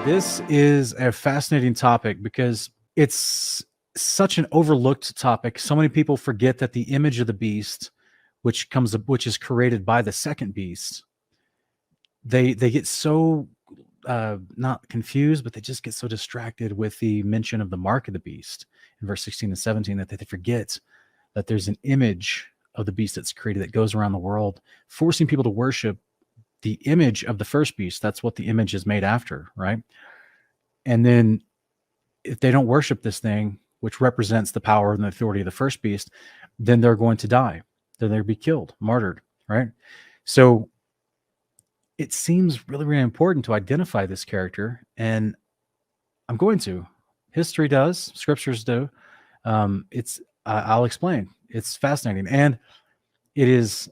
This is a fascinating topic because it's such an overlooked topic. So many people forget that the image of the beast, which is created by the second beast, they get so not confused, but they just get so distracted with the mention of the mark of the beast in verse 16 and 17 that they forget that there's an image of the beast that's created that goes around the world, forcing people to worship the image of the first beast. That's what the image is made after, right? And then if they don't worship this thing, which represents the power and the authority of the first beast, then they're going to die. Then they'll be killed, martyred, right? So it seems really, really important to identify this character. And I'm going to. History does, scriptures do. I'll explain. It's fascinating. And it is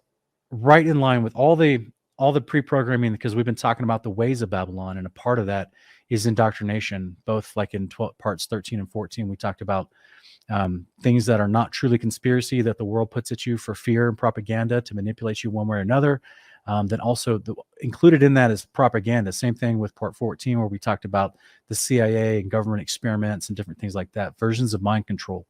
right in line with all the pre-programming, because we've been talking about the ways of Babylon, and a part of that is indoctrination. Both like in parts 13 and 14, we talked about things that are not truly conspiracy that the world puts at you for fear and propaganda to manipulate you one way or another. Then also included in that is propaganda. Same thing with part 14, where we talked about the CIA and government experiments and different things like that, versions of mind control.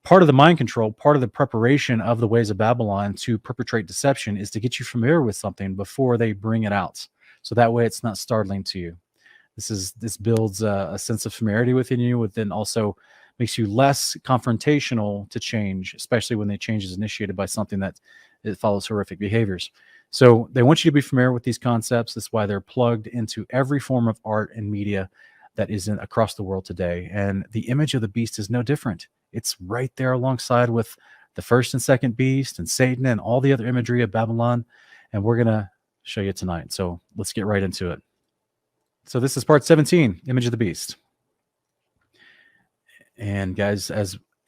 Part of the mind control, part of the preparation of the ways of Babylon to perpetrate deception is to get you familiar with something before they bring it out. So that way it's not startling to you. This builds a sense of familiarity within you, but then also makes you less confrontational to change, especially when the change is initiated by something that it follows horrific behaviors. So they want you to be familiar with these concepts. That's why they're plugged into every form of art and media that is across the world today. And the image of the beast is no different. It's right there alongside with the first and second beast and Satan and all the other imagery of Babylon. And we're going to show you tonight. So let's get right into it. So this is part 17, Image of the Beast. And guys,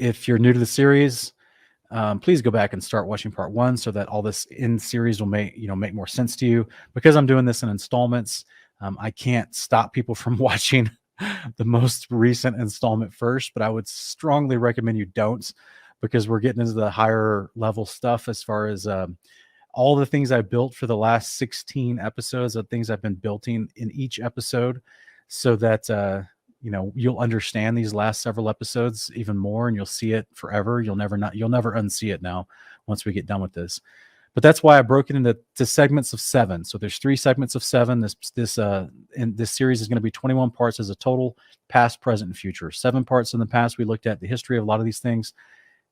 if you're new to the series, please go back and start watching part 1 so that all this in series will make more sense to you. Because I'm doing this in installments, I can't stop people from watching the most recent installment first, but I would strongly recommend you don't, because we're getting into the higher level stuff as far as all the things I built for the last 16 episodes, of things I've been building in each episode, so that you'll understand these last several episodes even more, and you'll see it forever. You'll never unsee it now once we get done with this. But that's why I broke it into segments of 7. So there's 3 segments of 7. This series is going to be 21 parts as a total, past, present, and future. 7 parts in the past, we looked at the history of a lot of these things.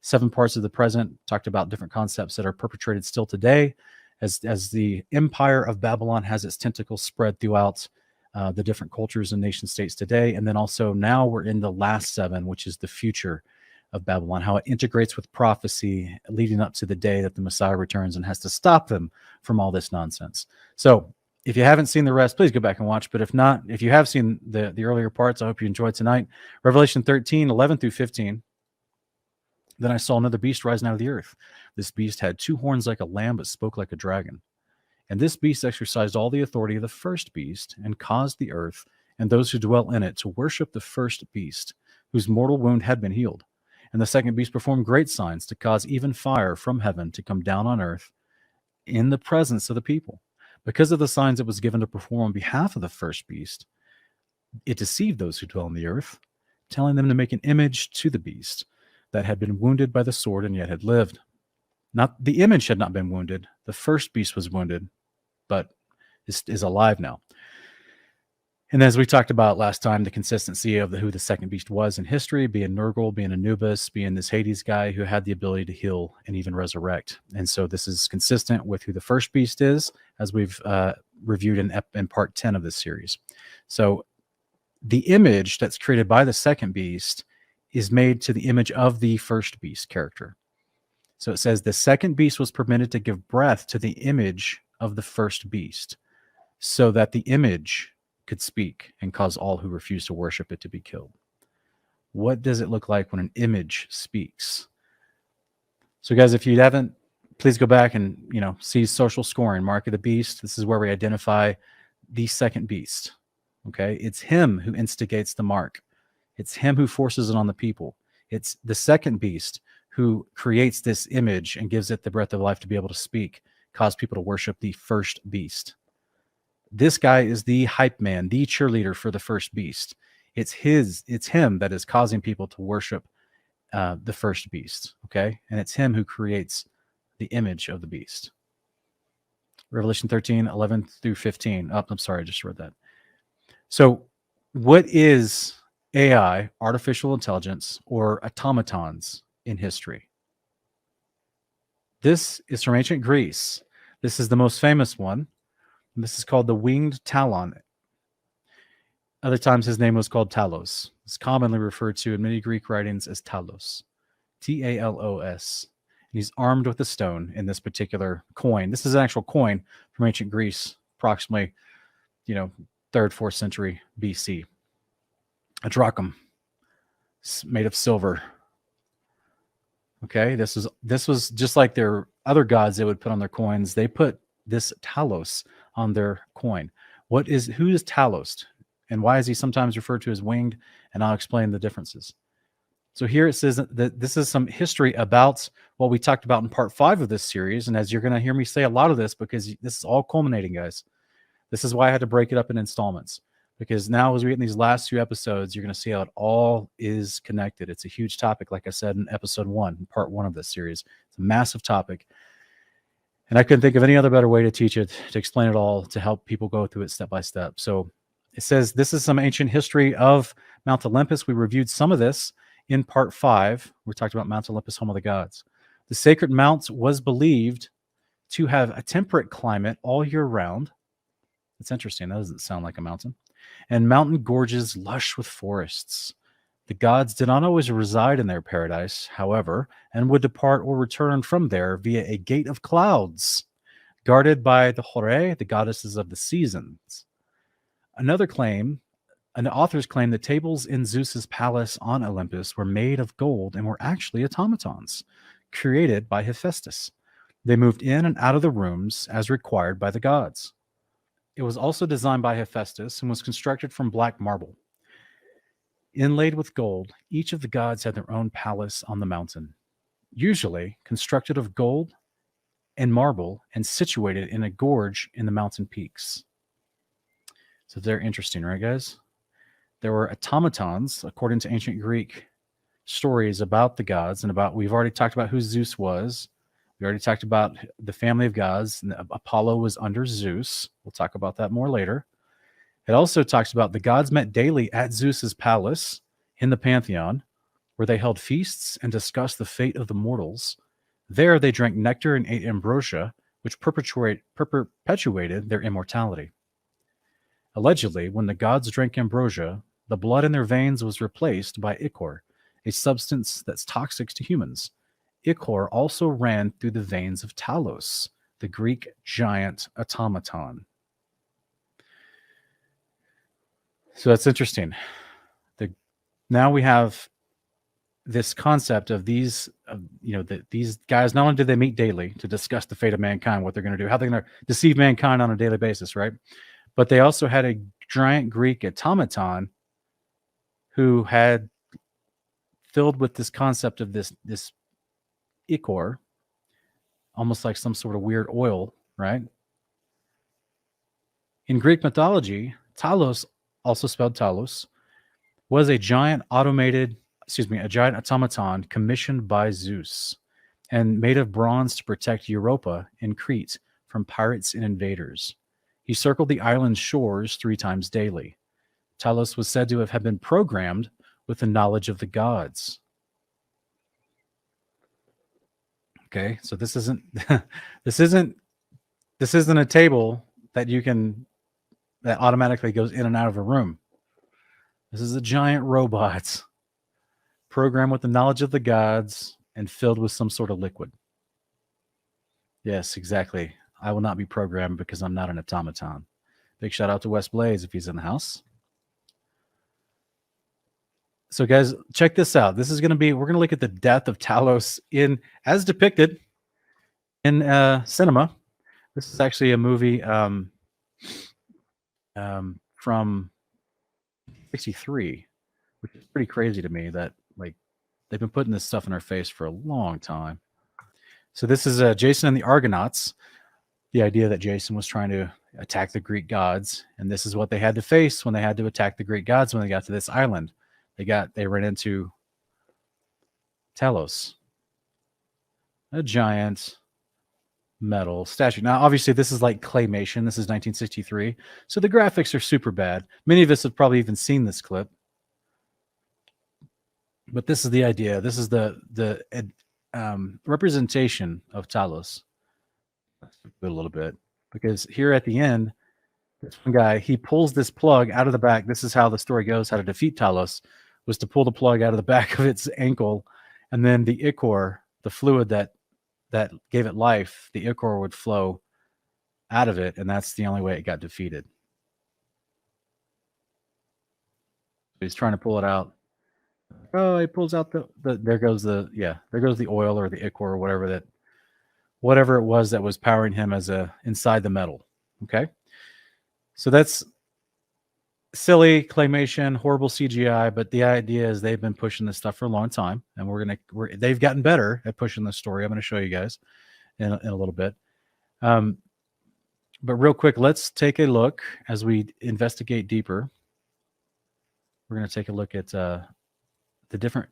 7 parts of the present, talked about different concepts that are perpetrated still today, as the empire of Babylon has its tentacles spread throughout the different cultures and nation states today. And then also now we're in the last 7, which is the future of Babylon, how it integrates with prophecy leading up to the day that the Messiah returns and has to stop them from all this nonsense. So if you haven't seen the rest, please go back and watch. But if not, if you have seen the earlier parts, I hope you enjoyed tonight. Revelation 13, 11 through 15. Then I saw another beast rising out of the earth. This beast had 2 horns like a lamb, but spoke like a dragon. And this beast exercised all the authority of the first beast, and caused the earth and those who dwell in it to worship the first beast, whose mortal wound had been healed. And the second beast performed great signs to cause even fire from heaven to come down on earth in the presence of the people. Because of the signs it was given to perform on behalf of the first beast, it deceived those who dwell on the earth, telling them to make an image to the beast that had been wounded by the sword and yet had lived. Not the image had not been wounded. The first beast was wounded, but is alive now. And as we talked about last time, the consistency of who the second beast was in history, being Nergal, being Anubis, being this Hades guy who had the ability to heal and even resurrect. And so this is consistent with who the first beast is, as we've reviewed in part 10 of this series. So the image that's created by the second beast is made to the image of the first beast character. So it says the second beast was permitted to give breath to the image of the first beast, so that the image could speak and cause all who refuse to worship it to be killed. What does it look like when an image speaks? So guys, if you haven't, please go back and see social scoring, Mark of the Beast. This is where we identify the second beast. Okay, it's him who instigates the mark. It's him who forces it on the people. It's the second beast who creates this image and gives it the breath of life to be able to speak, cause people to worship the first beast. This guy is the hype man, the cheerleader for the first beast. It's him that is causing people to worship the first beast. Okay. And it's him who creates the image of the beast. Revelation 13, 11 through 15. Oh, I'm sorry, I just read that. So what is AI, artificial intelligence, or automatons in history? This is from ancient Greece. This is the most famous one. This is called the winged talon. Other times his name was called Talos. It's commonly referred to in many Greek writings as Talos. Talos. And he's armed with a stone in this particular coin. This is an actual coin from ancient Greece, approximately, 3rd, 4th century BC. A drachm made of silver. Okay, this was just like their other gods they would put on their coins. They put this Talos on their coin. Who is Talos, and why is he sometimes referred to as winged? And I'll explain the differences. So here it says that this is some history about what we talked about in part 5 of this series. And as you're going to hear me say a lot of this, because this is all culminating, guys. This is why I had to break it up in installments. Because now as we get in these last 2 episodes, you're going to see how it all is connected. It's a huge topic, like I said in episode 1, part 1 of this series. It's a massive topic. And I couldn't think of any other better way to teach it, to explain it all, to help people go through it step by step. So it says this is some ancient history of Mount Olympus. We reviewed some of this in part 5. We talked about Mount Olympus, home of the gods. The sacred mount was believed to have a temperate climate all year round. It's interesting. That doesn't sound like a mountain. And mountain gorges lush with forests. The gods did not always reside in their paradise, however, and would depart or return from there via a gate of clouds, guarded by the Hore, the goddesses of the seasons. An author's claim that tables in Zeus's palace on Olympus were made of gold and were actually automatons, created by Hephaestus. They moved in and out of the rooms as required by the gods. It was also designed by Hephaestus and was constructed from black marble. Inlaid with gold, each of the gods had their own palace on the mountain, usually constructed of gold and marble and situated in a gorge in the mountain peaks. So they're interesting, right, guys? There were automatons, according to ancient Greek stories about the gods, and we've already talked about who Zeus was. We already talked about the family of gods. And Apollo was under Zeus. We'll talk about that more later. It also talks about the gods met daily at Zeus's palace in the Pantheon, where they held feasts and discussed the fate of the mortals. There they drank nectar and ate ambrosia, which perpetuated their immortality. Allegedly, when the gods drank ambrosia, the blood in their veins was replaced by ichor, a substance that's toxic to humans. Ichor also ran through the veins of Talos, the Greek giant automaton. So that's interesting. Now we have this concept of these guys. Not only did they meet daily to discuss the fate of mankind, what they're going to do, how they're going to deceive mankind on a daily basis, right? But they also had a giant Greek automaton who had filled with this concept of this ichor, almost like some sort of weird oil, right? In Greek mythology, Talos, also spelled Talos, was a giant automaton commissioned by Zeus and made of bronze to protect Europa in Crete from pirates and invaders. He circled the island's shores 3 times daily. Talos was said to have been programmed with the knowledge of the gods. Okay, so this isn't a table that automatically goes in and out of a room. This is a giant robot programmed with the knowledge of the gods and filled with some sort of liquid. Yes, exactly. I will not be programmed because I'm not an automaton. Big shout out to Wes Blaze if he's in the house. So guys, check this out. We're going to look at the death of Talos as depicted in cinema. This is actually a movie from 1963, which is pretty crazy to me that they've been putting this stuff in our face for a long time. So this is Jason and the Argonauts. The idea that Jason was trying to attack the Greek gods. And this is what they had to face when they had to attack the Greek gods when they got to this island. They ran into Talos, a giant metal statue. Now, obviously, this is like claymation. This is 1963. So the graphics are super bad. Many of us have probably even seen this clip. But this is the idea. This is the representation of Talos. Let's do it a little bit. Because here at the end, this one guy, he pulls this plug out of the back. This is how the story goes, how to defeat Talos, was to pull the plug out of the back of its ankle. And then the ichor, the fluid that gave it life, the ichor would flow out of it. And that's the only way it got defeated. He's trying to pull it out. Oh, he pulls out there goes the oil or the ichor or whatever it was that was powering him inside the metal. Okay. So that's silly claymation, horrible CGI, but the idea is they've been pushing this stuff for a long time, and they've gotten better at pushing the story. I'm going to show you guys in a little bit. But real quick, let's take a look as we investigate deeper. We're going to take a look at the different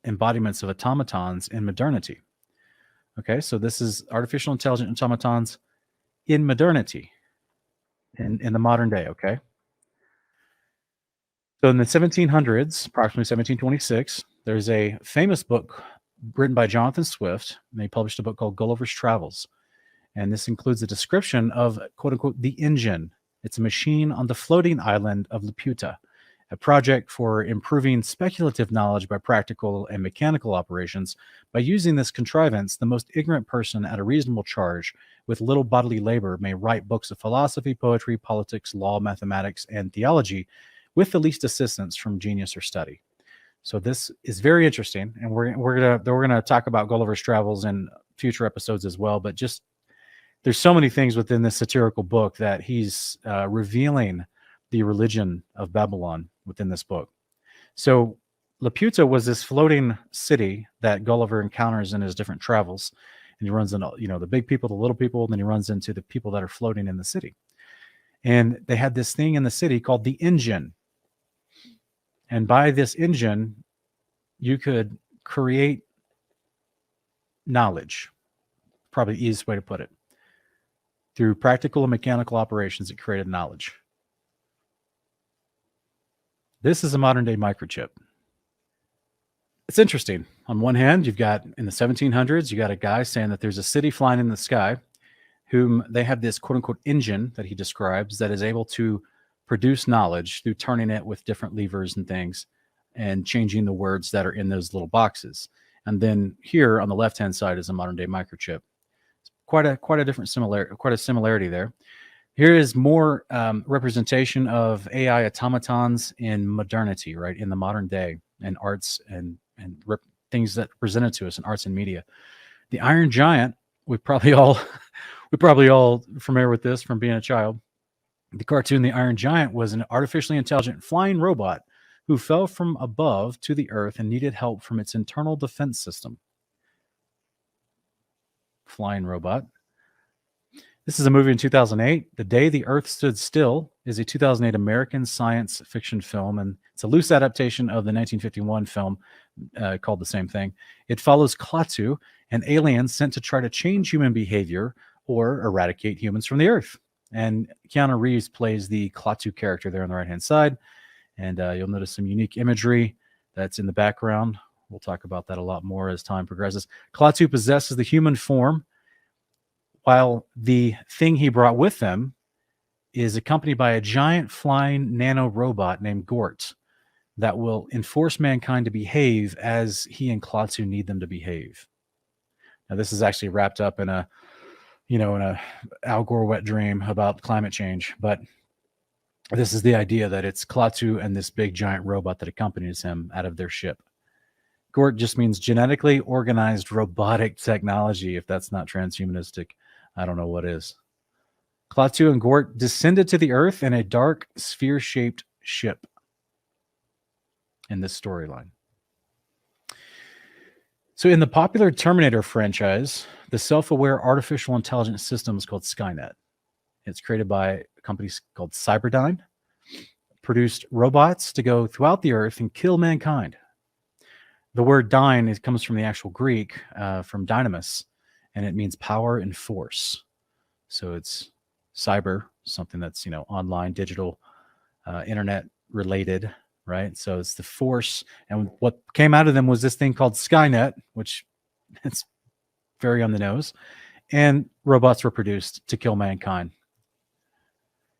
embodiments of automatons in modernity. Okay, so this is artificial intelligent automatons in modernity, in the modern day, okay? So in the 1700s, approximately 1726, there's a famous book written by Jonathan Swift, and he published a book called Gulliver's Travels. And this includes a description of, quote unquote, the engine. It's a machine on the floating island of Laputa, a project for improving speculative knowledge by practical and mechanical operations. By using this contrivance, the most ignorant person at a reasonable charge with little bodily labor may write books of philosophy, poetry, politics, law, mathematics, and theology with the least assistance from genius or study. So this is very interesting, and we're gonna talk about Gulliver's Travels in future episodes as well. But just there's so many things within this satirical book that he's revealing the religion of Babylon within this book. So Laputa was this floating city that Gulliver encounters in his different travels, and he runs into the big people, the little people, and then he runs into the people that are floating in the city. And they had this thing in the city called the engine. And by this engine, you could create knowledge, probably the easiest way to put it. Through practical and mechanical operations, it created knowledge. This is a modern day microchip. It's interesting. On one hand, you've got in the 1700s, you got a guy saying that there's a city flying in the sky whom they have this quote unquote engine that he describes that is able to produce knowledge through turning it with different levers and things and changing the words that are in those little boxes. And then here on the left-hand side is a modern day microchip. It's quite a similarity there. Here is more representation of AI automatons in modernity, right? In the modern day, and arts and things that are presented to us in arts and media. The Iron Giant, we're probably all familiar with this from being a child. The cartoon The Iron Giant was an artificially intelligent flying robot who fell from above to the earth and needed help from its internal defense system. Flying robot. This is a movie in 2008. The Day the Earth Stood Still is a 2008 American science fiction film, and it's a loose adaptation of the 1951 film called the same thing. It follows Klaatu, an alien sent to try to change human behavior or eradicate humans from the earth. And Keanu Reeves plays the Klaatu character there on the right-hand side. And you'll notice some unique imagery that's in the background. We'll talk about that a lot more as time progresses. Klaatu possesses the human form, while the thing he brought with him is accompanied by a giant flying nano robot named Gort that will enforce mankind to behave as he and Klaatu need them to behave. Now, this is actually wrapped up in a Al Gore wet dream about climate change, but this is the idea that it's Klaatu and this big giant robot that accompanies him out of their ship. Gort just means genetically organized robotic technology. If that's not transhumanistic, I don't know what is. Klaatu and Gort descended to the earth in a dark sphere-shaped ship in this storyline. So in the popular Terminator franchise, the self-aware artificial intelligence system is called Skynet. It's created by a company called Cyberdyne. Produced robots to go throughout the earth and kill mankind. The word dyne, it comes from the actual Greek, from dynamis, and it means power and force. So it's cyber, something that's, online, digital, internet related, right? So it's the force. And what came out of them was this thing called Skynet, which it's very on the nose. And robots were produced to kill mankind.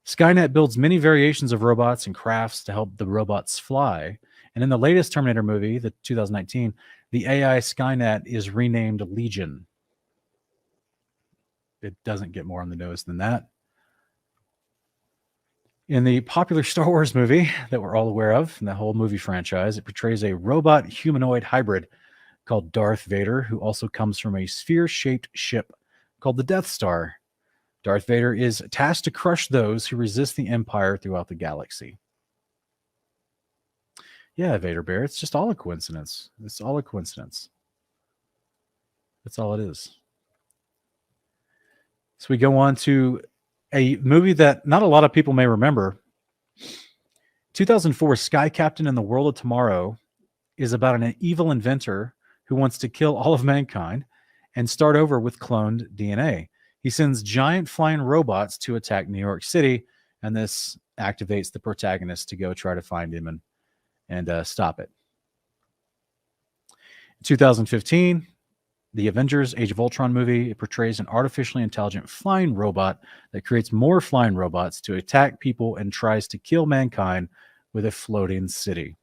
Skynet builds many variations of robots and crafts to help the robots fly. And in the latest Terminator movie, the 2019, the AI Skynet is renamed Legion. It doesn't get more on the nose than that. In the popular Star Wars movie that we're all aware of, in the whole movie franchise, it portrays a robot humanoid hybrid called Darth Vader, who also comes from a sphere-shaped ship called the Death Star. Darth Vader is tasked to crush those who resist the Empire throughout the galaxy. Yeah, Vader Bear, it's just all a coincidence. It's all a coincidence. That's all it is. So we go on to a movie that not a lot of people may remember. 2004 Sky Captain in the World of Tomorrow is about an evil inventor who wants to kill all of mankind and start over with cloned DNA. He sends giant flying robots to attack New York City, and this activates the protagonist to go try to find him and stop it. In 2015, the Avengers Age of Ultron movie, it portrays an artificially intelligent flying robot that creates more flying robots to attack people and tries to kill mankind with a floating city.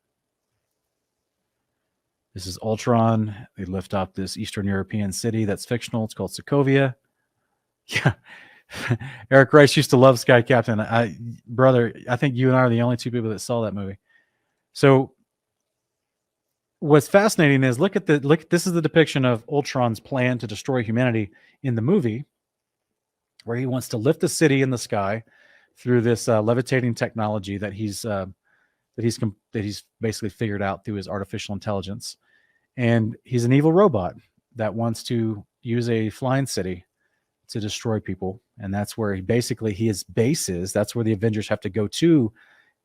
This is Ultron. They lift up this Eastern European city that's fictional. It's called Sokovia. Yeah. Eric Rice used to love Sky Captain. Brother, I think you and I are the only two people that saw that movie. So what's fascinating is look at this is the depiction of Ultron's plan to destroy humanity in the movie, where he wants to lift the city in the sky through this levitating technology that he's basically figured out through his artificial intelligence. And he's an evil robot that wants to use a flying city to destroy people. And that's where his base is. That's where the Avengers have to go to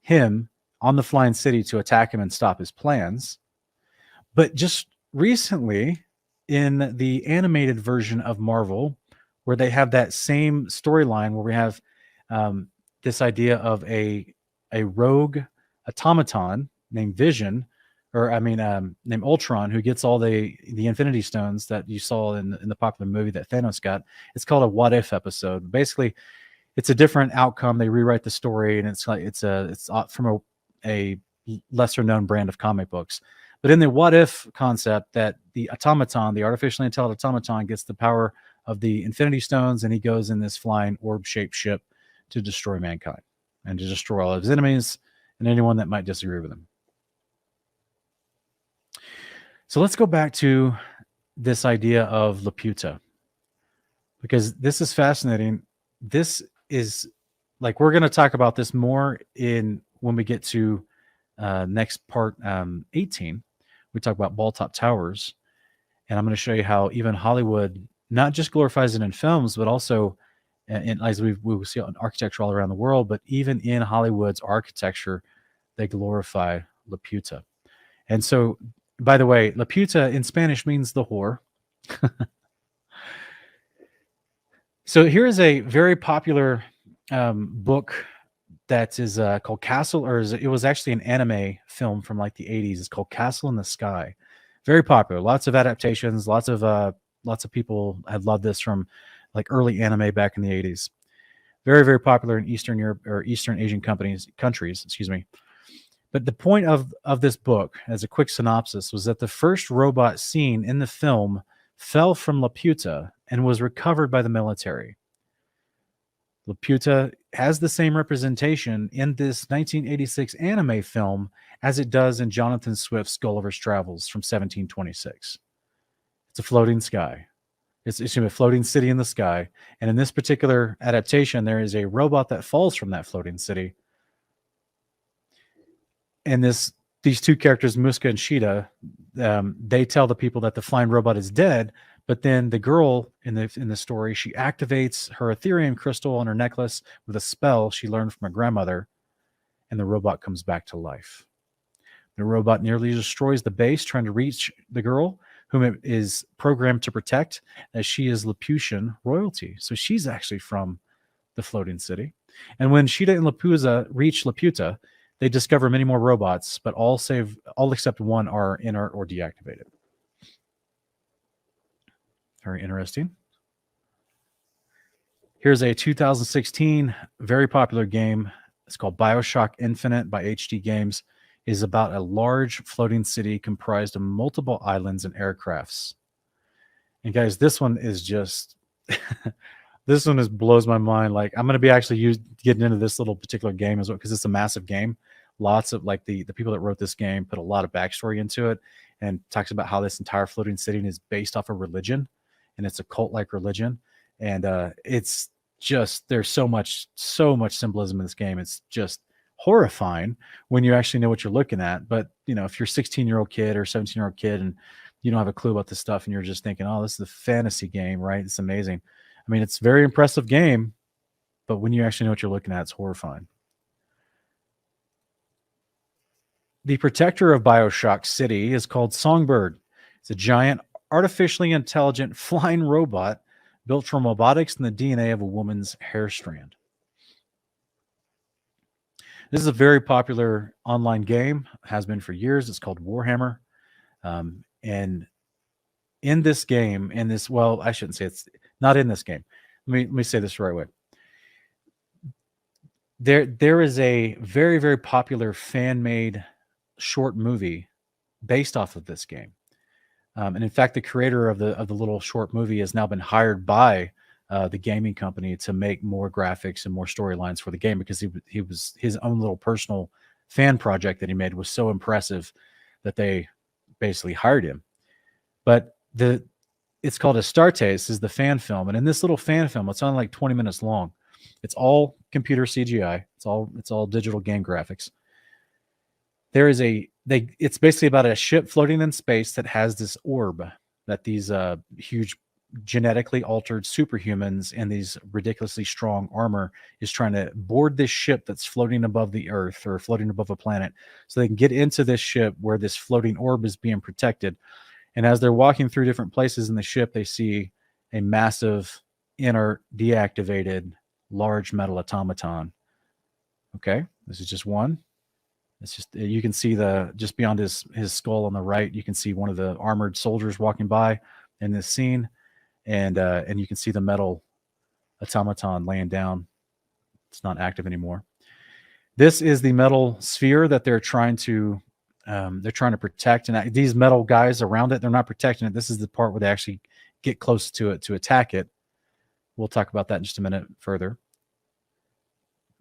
him on the flying city to attack him and stop his plans. But just recently, in the animated version of Marvel, where they have that same storyline where we have this idea of a rogue automaton named Vision, named Ultron, who gets all the Infinity Stones that you saw in the popular movie that Thanos got. It's called a What If episode. Basically, it's a different outcome. They rewrite the story, and it's from a lesser known brand of comic books. But in the What If concept, that the automaton, the artificially intelligent automaton, gets the power of the Infinity Stones, and he goes in this flying orb-shaped ship to destroy mankind and to destroy all of his enemies and anyone that might disagree with him. So let's go back to this idea of Laputa, because this is fascinating. This is we're going to talk about this more when we get to next part 18. We talk about ball top towers, and I'm going to show you how even Hollywood not just glorifies it in films, but also as we will see in architecture all around the world, but even in Hollywood's architecture, they glorify Laputa. And so, by the way, Laputa in Spanish means the whore. So here is a very popular book that is called Castle, it was actually an anime film from the 80s. It's called Castle in the Sky. Very popular. Lots of adaptations. Lots of people had loved this from early anime back in the 80s. Very, very popular in Eastern Europe or Eastern Asian countries. But the point of this book, as a quick synopsis, was that the first robot seen in the film fell from Laputa and was recovered by the military. Laputa has the same representation in this 1986 anime film as it does in Jonathan Swift's Gulliver's Travels from 1726. It's a floating sky. It's a floating city in the sky. And in this particular adaptation, there is a robot that falls from that floating city. And these two characters, Muska and Shida, they tell the people that the flying robot is dead, But then the girl in the story, she activates her Ethereum crystal on her necklace with a spell she learned from her grandmother, and the robot comes back to life. The robot nearly destroys the base trying to reach the girl, whom it is programmed to protect, as she is Laputian royalty. So she's actually from the floating city. And when Sheeta and Laputa reach Laputa, they discover many more robots, but all except one are inert or deactivated. Very interesting. Here's a 2016 very popular game. It's called BioShock Infinite by HD Games. It is about a large floating city comprised of multiple islands and aircrafts. And guys, this one is just this one blows my mind. Like, I'm going to be actually getting into this little particular game as well, because it's a massive game. Lots of, like, the people that wrote this game put a lot of backstory into it, and talks about how this entire floating city is based off of religion, and it's a cult-like religion. And it's just, there's so much symbolism in this game. It's just horrifying when you actually know what you're looking at. But, you know, if you're a 16-year-old kid or 17-year-old kid and you don't have a clue about this stuff, and you're just thinking, oh, this is a fantasy game, right? It's amazing. I mean, it's a very impressive game, but when you actually know what you're looking at, it's horrifying. The protector of BioShock City is called Songbird. It's a giant, artificially intelligent flying robot built from robotics and the DNA of a woman's hair strand. This is a very popular online game, has been for years. It's called Warhammer. And in this game, well, I shouldn't say it's not in this game. Let me say this the right way. There is a very, very popular fan-made short movie based off of this game. And in fact, the creator of the little short movie has now been hired by the gaming company to make more graphics and more storylines for the game, because he was his own little personal fan project that he made was so impressive that they basically hired him. But it's called Astartes, is the fan film, and in this little fan film, it's only like 20 minutes long. It's all computer CGI. It's all digital game graphics. It's basically about a ship floating in space that has this orb that these huge genetically altered superhumans and these ridiculously strong armor is trying to board this ship that's floating above the earth, or floating above a planet, so they can get into this ship where this floating orb is being protected. And as they're walking through different places in the ship, they see a massive, inert, deactivated, large metal automaton. Okay, this is just one. It's just, you can see just beyond his skull on the right, you can see one of the armored soldiers walking by in this scene, and you can see the metal automaton laying down. It's not active anymore. This is the metal sphere that they're trying to protect, and these metal guys around it, they're not protecting it. This is the part where they actually get close to it to attack it. We'll talk about that in just a minute further.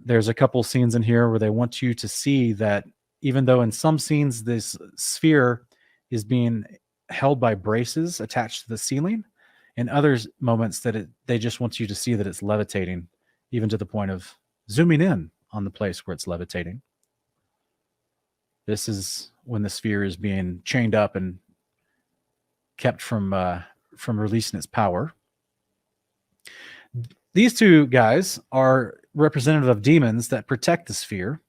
There's a couple scenes in here where they want you to see that even though in some scenes this sphere is being held by braces attached to the ceiling, in other moments that they just want you to see that it's levitating, even to the point of zooming in on the place where it's levitating. This is when the sphere is being chained up and kept from releasing its power. These two guys are representative of demons that protect the sphere.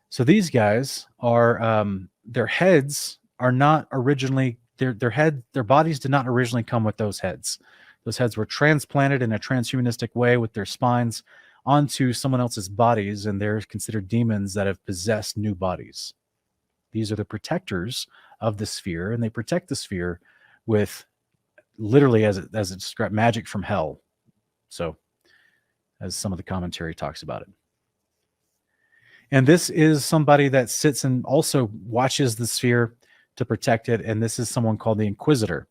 So these guys are their heads are not originally their bodies did not originally come with those heads. Those heads were transplanted in a transhumanistic way with their spines onto someone else's bodies, and they're considered demons that have possessed new bodies. These are the protectors of the sphere, and they protect the sphere with literally, as it described, magic from hell. So, as some of the commentary talks about it. And this is somebody that sits and also watches the sphere to protect it. And this is someone called the Inquisitor.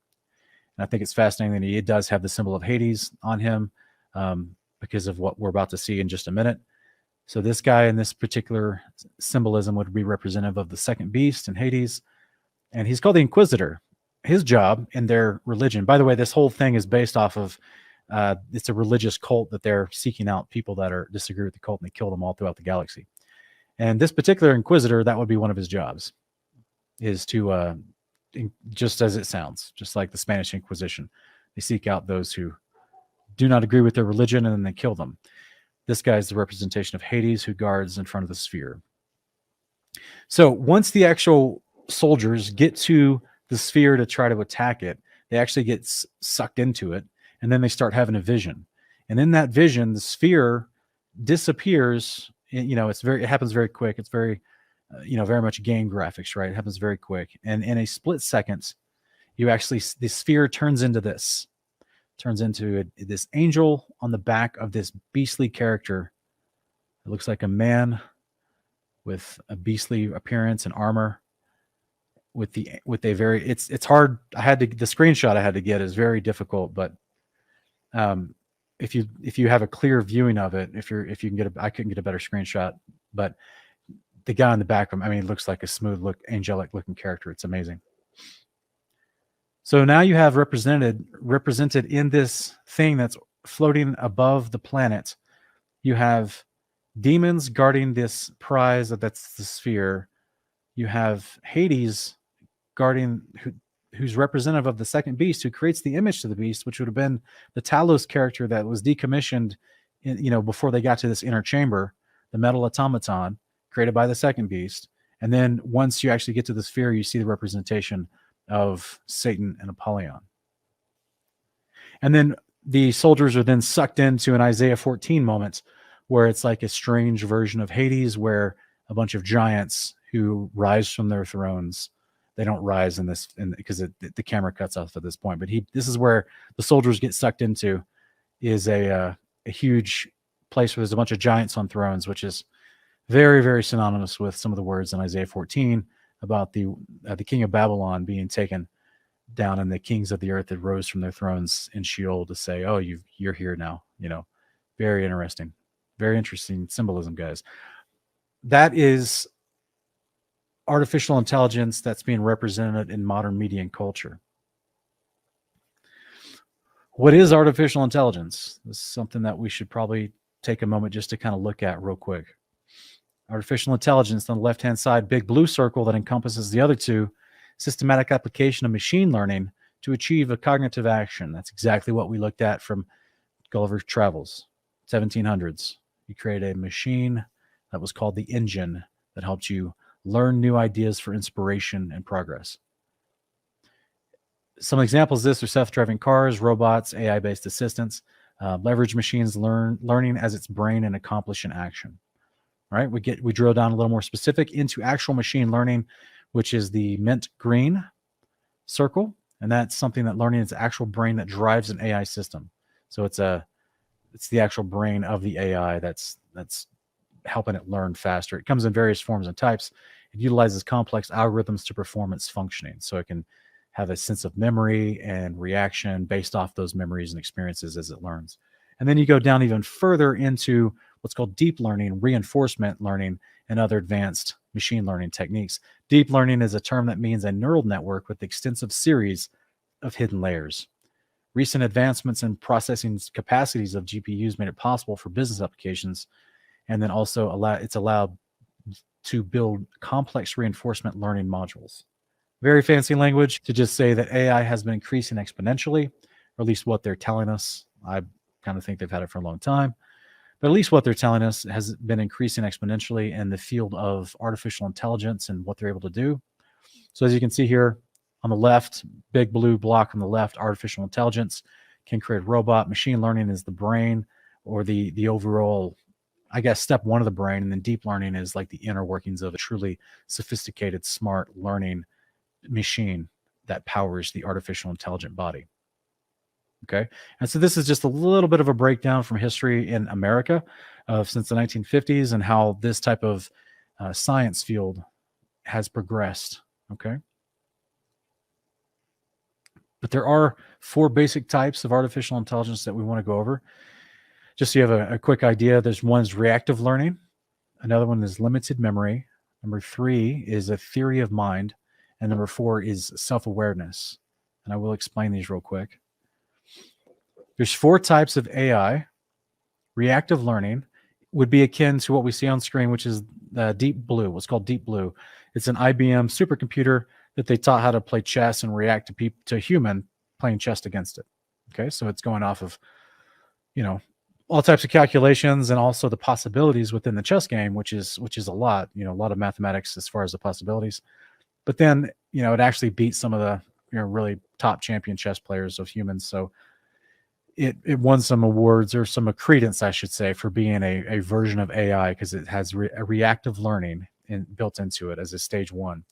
And I think it's fascinating that he does have the symbol of Hades on him, because of what we're about to see in just a minute. So this guy in this particular symbolism would be representative of the second beast in Hades. And he's called the Inquisitor. His job in their religion, by the way, this whole thing is based off of it's a religious cult that they're seeking out people that disagree with the cult, and they kill them all throughout the galaxy. And this particular Inquisitor, that would be one of his jobs, is to, just as it sounds, just like the Spanish Inquisition, They seek out those who do not agree with their religion, and then they kill them. This guy is the representation of Hades, who guards in front of the sphere. So once the actual soldiers get to the sphere to try to attack it, they actually get sucked into it, and then they start having a vision. And in that vision, the sphere disappears. It happens very quick. It's very, very much game graphics, right? It happens very quick. And in a split second, the sphere turns into this angel on the back of this beastly character. It looks like a man with a beastly appearance and armor. It's hard. The screenshot I had to get is very difficult, but if you have a clear viewing of it, I couldn't get a better screenshot, but the guy in the back of him, it looks like a smooth angelic looking character. It's amazing. So now you have represented in this thing that's floating above the planet, you have demons guarding this prize that's the sphere. You have Hades guarding, who's representative of the second beast, who creates the image to the beast, which would have been the Talos character that was decommissioned before they got to this inner chamber, the metal automaton created by the second beast. And then once you actually get to the sphere, you see the representation of Satan and Apollyon. And then the soldiers are then sucked into an Isaiah 14 moment, where it's like a strange version of Hades, where a bunch of giants who rise from their thrones, they don't rise because the camera cuts off at this point, but this is where the soldiers get sucked into, is a huge place where there's a bunch of giants on thrones, which is very, very synonymous with some of the words in Isaiah 14 about the king of Babylon being taken down, and the kings of the earth that rose from their thrones in Sheol to say, "Oh, you're here now." Very interesting symbolism, guys. That is artificial intelligence that's being represented in modern media and culture. What is artificial intelligence? This is something that we should probably take a moment just to kind of look at real quick. Artificial intelligence on the left-hand side, big blue circle that encompasses the other two, systematic application of machine learning to achieve a cognitive action. That's exactly what we looked at from Gulliver Travels, 1700s. He created a machine that was called the engine that helped you learn new ideas for inspiration and progress. Some examples of this are self-driving cars, robots, AI-based assistants, leverage machines learning as its brain and accomplish an action. All right, we drill down a little more specific into actual machine learning, which is the mint green circle, and that's something that learning is the actual brain that drives an AI system. So it's the actual brain of the AI that's helping it learn faster. It comes in various forms and types. It utilizes complex algorithms to perform its functioning, so it can have a sense of memory and reaction based off those memories and experiences as it learns. And then you go down even further into what's called deep learning, reinforcement learning, and other advanced machine learning techniques. Deep learning is a term that means a neural network with extensive series of hidden layers. Recent advancements in processing capacities of GPUs made it possible for business applications, and then also it's allowed to build complex reinforcement learning modules. Very fancy language to just say that AI has been increasing exponentially, or at least what they're telling us. I kind of think they've had it for a long time, but at least what they're telling us has been increasing exponentially in the field of artificial intelligence and what they're able to do. So as you can see here on the left, big blue block on the left, artificial intelligence can create a robot. Machine learning is the brain, or the overall, I guess, step one of the brain. And then deep learning is like the inner workings of a truly sophisticated, smart learning machine that powers the artificial intelligent body. Okay. And so this is just a little bit of a breakdown from history in America since the 1950s and how this type of science field has progressed. Okay. But there are 4 basic types of artificial intelligence that we want to go over. Just so you have a quick idea, there's one is reactive learning. Another one is limited memory. Number 3 is a theory of mind. And number 4 is self-awareness. And I will explain these real quick. There's 4 types of AI. Reactive learning would be akin to what we see on screen, which is deep blue, what's called deep blue. It's an IBM supercomputer that they taught how to play chess and react to a human playing chess against it. Okay, so it's going off of, all types of calculations and also the possibilities within the chess game, which is a lot, a lot of mathematics as far as the possibilities. But then, it actually beats some of the, really top champion chess players of humans. So it won some awards, or some credence, I should say, for being a version of AI, because it has a reactive learning built into it as a stage 1.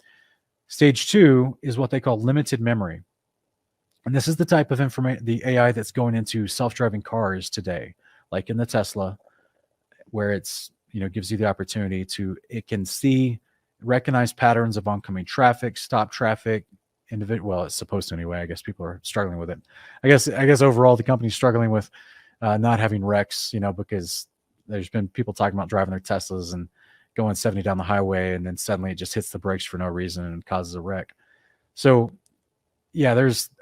Stage 2 is what they call limited memory. And this is the type of the AI that's going into self-driving cars today, like in the Tesla, where it's, gives you the opportunity it can recognize patterns of oncoming traffic, stop traffic, well, it's supposed to anyway. I guess people are struggling with it. I guess overall the company's struggling with not having wrecks, because there's been people talking about driving their Teslas and going 70 down the highway, and then suddenly it just hits the brakes for no reason and causes a wreck. So yeah,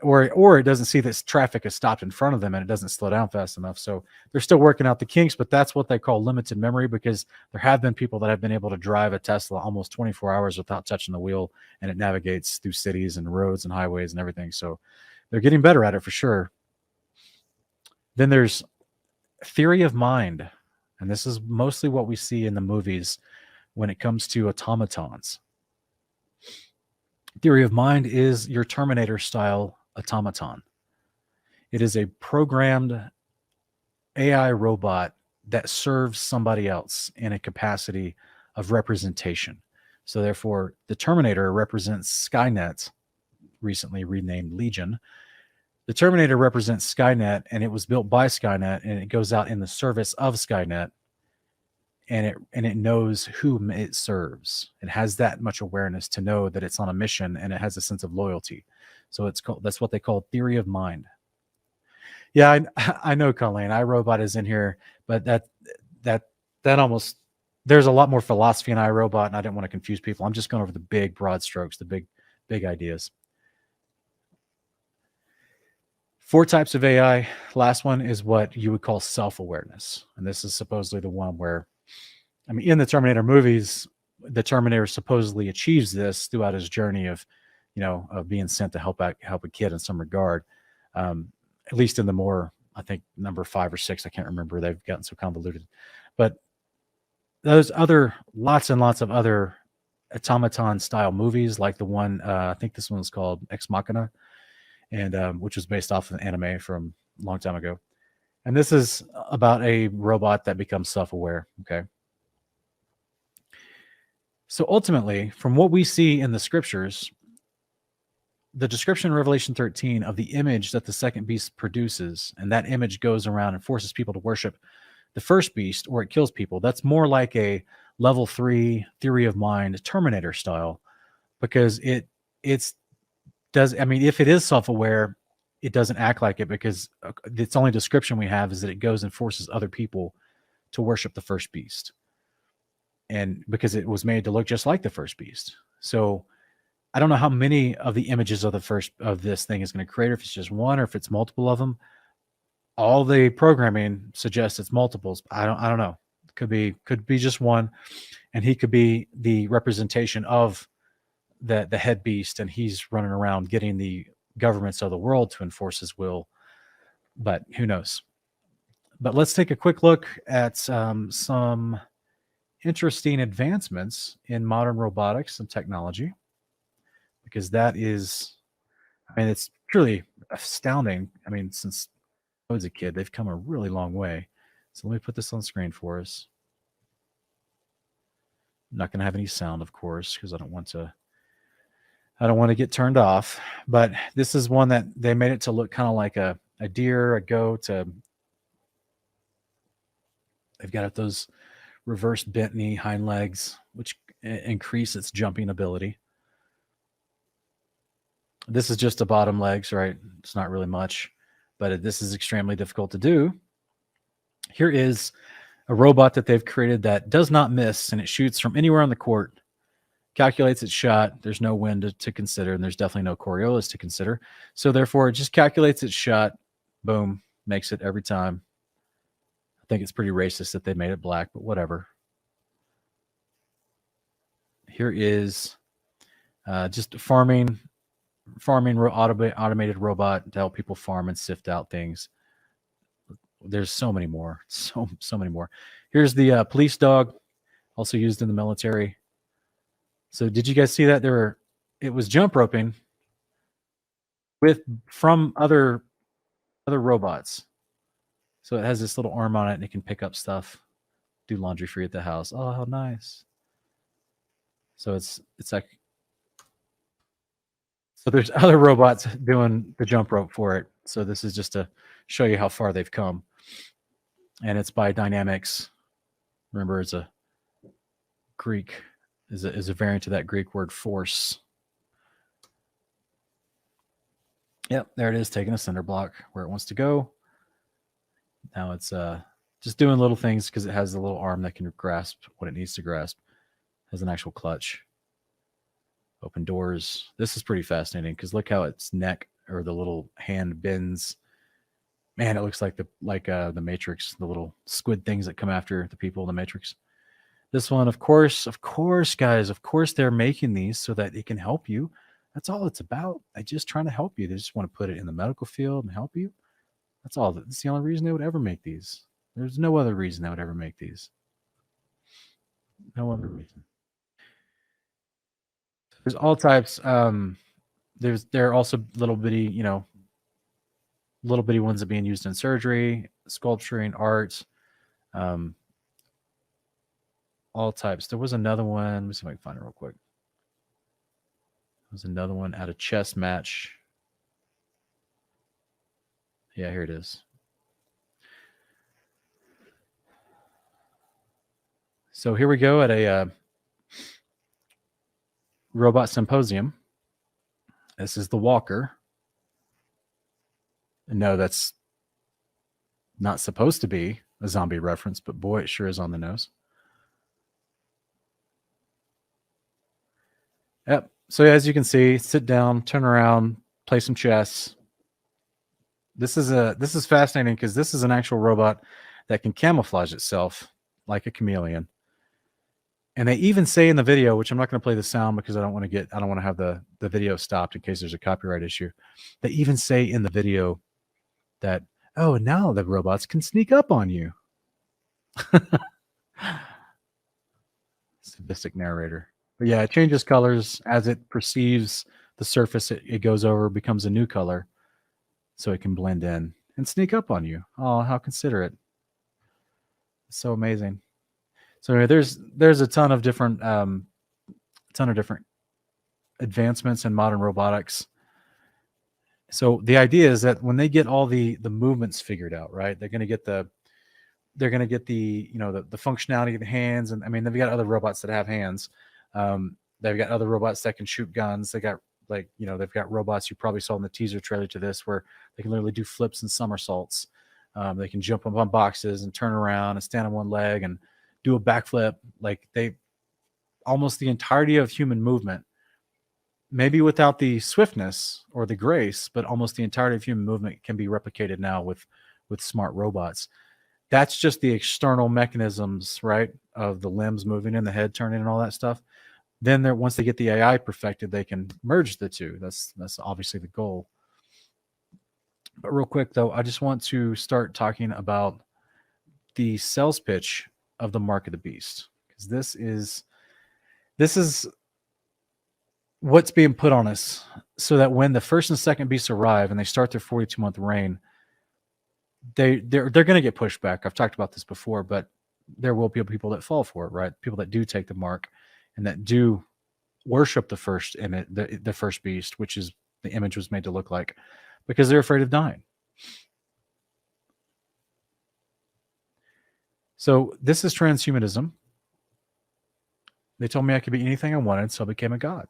or it doesn't see that traffic has stopped in front of them and it doesn't slow down fast enough. So they're still working out the kinks, but that's what they call limited memory, because there have been people that have been able to drive a Tesla almost 24 hours without touching the wheel, and it navigates through cities and roads and highways and everything. So they're getting better at it for sure. Then there's theory of mind. And this is mostly what we see in the movies when it comes to automatons. Theory of mind is your Terminator style automaton. It is a programmed AI robot that serves somebody else in a capacity of representation. So therefore, the Terminator represents Skynet, recently renamed Legion. The Terminator represents Skynet, and it was built by Skynet, and it goes out in the service of Skynet, and it knows whom it serves. It has that much awareness to know that it's on a mission, and it has a sense of loyalty. So that's what they call theory of mind. Yeah, I know, Colleen. iRobot is in here, but that almost, there's a lot more philosophy in iRobot, and I didn't want to confuse people. I'm just going over the big broad strokes, the big ideas. 4 types of AI. Last one is what you would call self-awareness, and this is supposedly the one where, in the Terminator movies, the Terminator supposedly achieves this throughout his journey of being sent to help a kid in some regard. At least in the more, I think, number 5 or 6, I can't remember. They've gotten so convoluted. But those lots and lots of other automaton style movies, like the one, I think this one's called Ex Machina, and which was based off of an anime from a long time ago. And this is about a robot that becomes self-aware. Okay. So ultimately, from what we see in the scriptures, the description in Revelation 13 of the image that the second beast produces, and that image goes around and forces people to worship the first beast, or it kills people, that's more like a level 3 theory of mind Terminator style, because if it is self-aware, it doesn't act like it, because its only description we have is that it goes and forces other people to worship the first beast. And because it was made to look just like the first beast. So I don't know how many of the images of this thing is going to create, or if it's just one or if it's multiple of them. All the programming suggests it's multiples. I don't know. Could be just one, and he could be the representation of the head beast, and he's running around getting the governments of the world to enforce his will. But who knows? But let's take a quick look at some interesting advancements in modern robotics and technology, because that is, it's truly astounding. Since I was a kid, they've come a really long way. So let me put this on screen for us. I'm not going to have any sound, of course, because I don't want to get turned off. But this is one that they made it to look kind of like a deer, a goat. They've got those reverse bent knee hind legs, which increase its jumping ability. This is just the bottom legs, right? It's not really much, but this is extremely difficult to do. Here is a robot that they've created that does not miss, and it shoots from anywhere on the court, calculates its shot. There's no wind to consider, and there's definitely no Coriolis to consider. So therefore, it just calculates its shot, boom, makes it every time. I think it's pretty racist that they made it black, but whatever. Here is just farming farming automated robot to help people farm and sift out things. There's so many more, so many more. Here's the police dog, also used in the military. So did you guys see that it was jump roping from other robots. So it has this little arm on it and it can pick up stuff, do laundry for you at the house. Oh, how nice. So it's like, so there's other robots doing the jump rope for it. So this is just to show you how far they've come. And it's by Dynamics. Remember, it's a Greek, is a variant of that Greek word force. Yep, there it is, taking a cinder block where it wants to go. Now it's just doing little things because it has a little arm that can grasp what it needs to grasp. It has an actual clutch. Open doors. This is pretty fascinating because look how its neck or the little hand bends. Man, it looks like the Matrix, the little squid things that come after the people in the Matrix. This one, of course, guys, of course they're making these so that it can help you. That's all it's about. They're just trying to help you. They just want to put it in the medical field and help you. That's all. That's the only reason they would ever make these. There's no other reason they would ever make these. No other reason. There's all types. There are also little bitty ones that are being used in surgery, sculpturing, art, all types. There was another one. Let me see if I can find it real quick. There was another one at a chess match. Yeah, here it is. So here we go at a robot symposium. This is the walker. No, that's not supposed to be a zombie reference, but boy, it sure is on the nose. Yep. So as you can see, sit down, turn around, play some chess. This is fascinating because this is an actual robot that can camouflage itself like a chameleon. And they even say in the video, which I'm not going to play the sound because I don't want to have the video stopped in case there's a copyright issue. They even say in the video that, oh, now the robots can sneak up on you. Sadistic narrator. But yeah, it changes colors as it perceives the surface it goes over, becomes a new color, so it can blend in and sneak up on you. Oh, how considerate. It's so amazing. So anyway, there's a ton of different advancements in modern robotics. So the idea is that when they get all the movements figured out, right, they're going to get the functionality of the hands. And I mean, they've got other robots that have hands. They've got other robots that can shoot guns. They got they've got robots you probably saw in the teaser trailer to this where they can literally do flips and somersaults. They can jump up on boxes and turn around and stand on one leg and do a backflip. Like almost the entirety of human movement, maybe without the swiftness or the grace, but almost the entirety of human movement can be replicated now with smart robots. That's just the external mechanisms, right, of the limbs moving and the head turning and all that stuff. Then once they get the AI perfected, they can merge the two. That's obviously the goal. But real quick though, I just want to start talking about the sales pitch of the Mark of the Beast, because this is what's being put on us, so that when the first and second beasts arrive and they start their 42-month reign, they're going to get pushed back. I've talked about this before, but there will be people that fall for it, right? People that do take the mark and that do worship the first image, the first beast, which is the image was made to look like, because they're afraid of dying. So this is transhumanism. They told me I could be anything I wanted, so I became a god.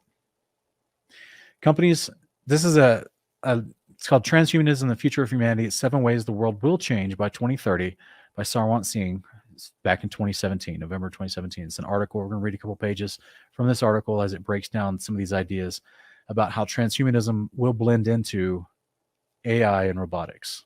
Companies, this is it's called Transhumanism, the Future of Humanity. It's 7 Ways the World Will Change by 2030 by Sarwant Singh. It's back in 2017, November 2017. It's an article. We're going to read a couple pages from this article as it breaks down some of these ideas about how transhumanism will blend into AI and robotics.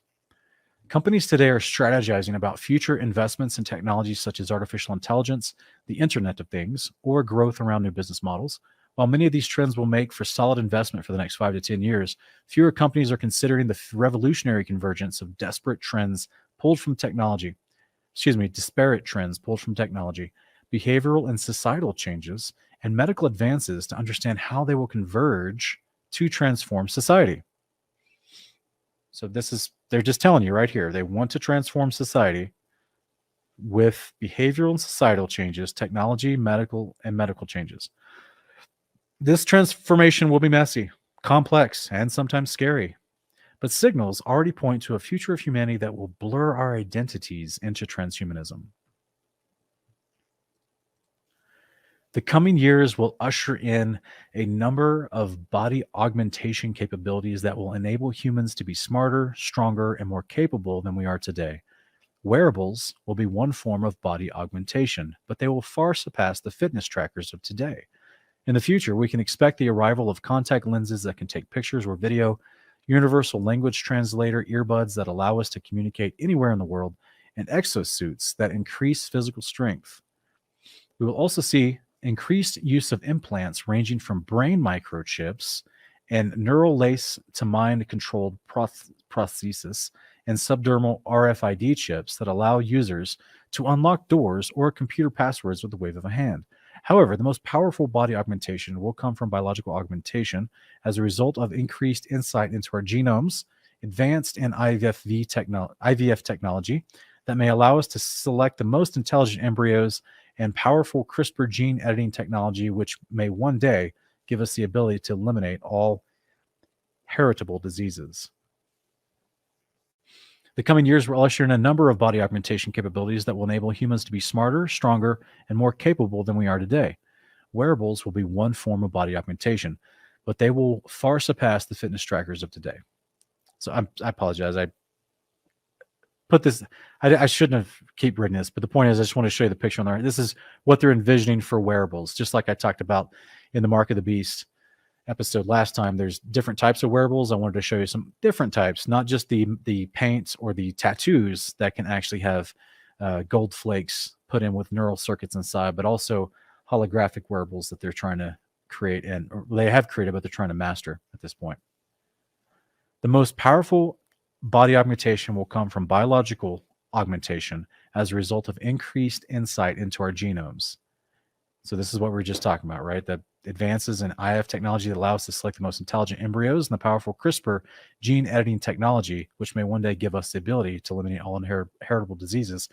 Companies today are strategizing about future investments in technologies such as artificial intelligence, the Internet of Things, or growth around new business models, While many of these trends will make for solid investment for the next 5 to 10 years, fewer companies are considering the revolutionary convergence of disparate trends pulled from technology. Disparate trends pulled from technology, behavioral and societal changes, and medical advances to understand how they will converge to transform society. So they're just telling you right here, they want to transform society with behavioral and societal changes, technology, medical changes. This transformation will be messy, complex, and sometimes scary, but signals already point to a future of humanity that will blur our identities into transhumanism. The coming years will usher in a number of body augmentation capabilities that will enable humans to be smarter, stronger, and more capable than we are today. Wearables will be one form of body augmentation, but they will far surpass the fitness trackers of today. In the future, we can expect the arrival of contact lenses that can take pictures or video, universal language translator earbuds that allow us to communicate anywhere in the world, and exosuits that increase physical strength. We will also see increased use of implants ranging from brain microchips and neural lace to mind-controlled prosthesis and subdermal RFID chips that allow users to unlock doors or computer passwords with the wave of a hand. However, the most powerful body augmentation will come from biological augmentation as a result of increased insight into our genomes, advanced and IVF technology that may allow us to select the most intelligent embryos, and powerful CRISPR gene editing technology, which may one day give us the ability to eliminate all heritable diseases. The coming years will usher in a number of body augmentation capabilities that will enable humans to be smarter, stronger, and more capable than we are today. Wearables will be one form of body augmentation, but they will far surpass the fitness trackers of today. So I apologize. I put this, I shouldn't have keep reading this, but the point is I just want to show you the picture on there. This is what they're envisioning for wearables, just like I talked about in the Mark of the Beast episode last time. There's different types of wearables. I wanted to show you some different types, not just the paints or the tattoos that can actually have gold flakes put in with neural circuits inside, but also holographic wearables that they're trying to create, and they have created, but they're trying to master at this point. The most powerful body augmentation will come from biological augmentation as a result of increased insight into our genomes. So this is what we were just talking about, right? The advances in IF technology that allow us to select the most intelligent embryos, and the powerful CRISPR gene editing technology, which may one day give us the ability to eliminate all heritable diseases.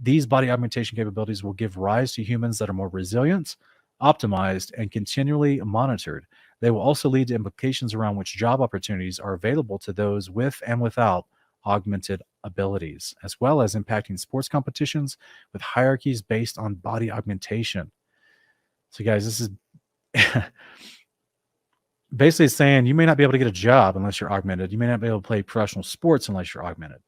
These body augmentation capabilities will give rise to humans that are more resilient, optimized, and continually monitored. They will also lead to implications around which job opportunities are available to those with and without augmented abilities, as well as impacting sports competitions with hierarchies based on body augmentation. So guys, this is basically saying you may not be able to get a job unless you're augmented. You may not be able to play professional sports unless you're augmented.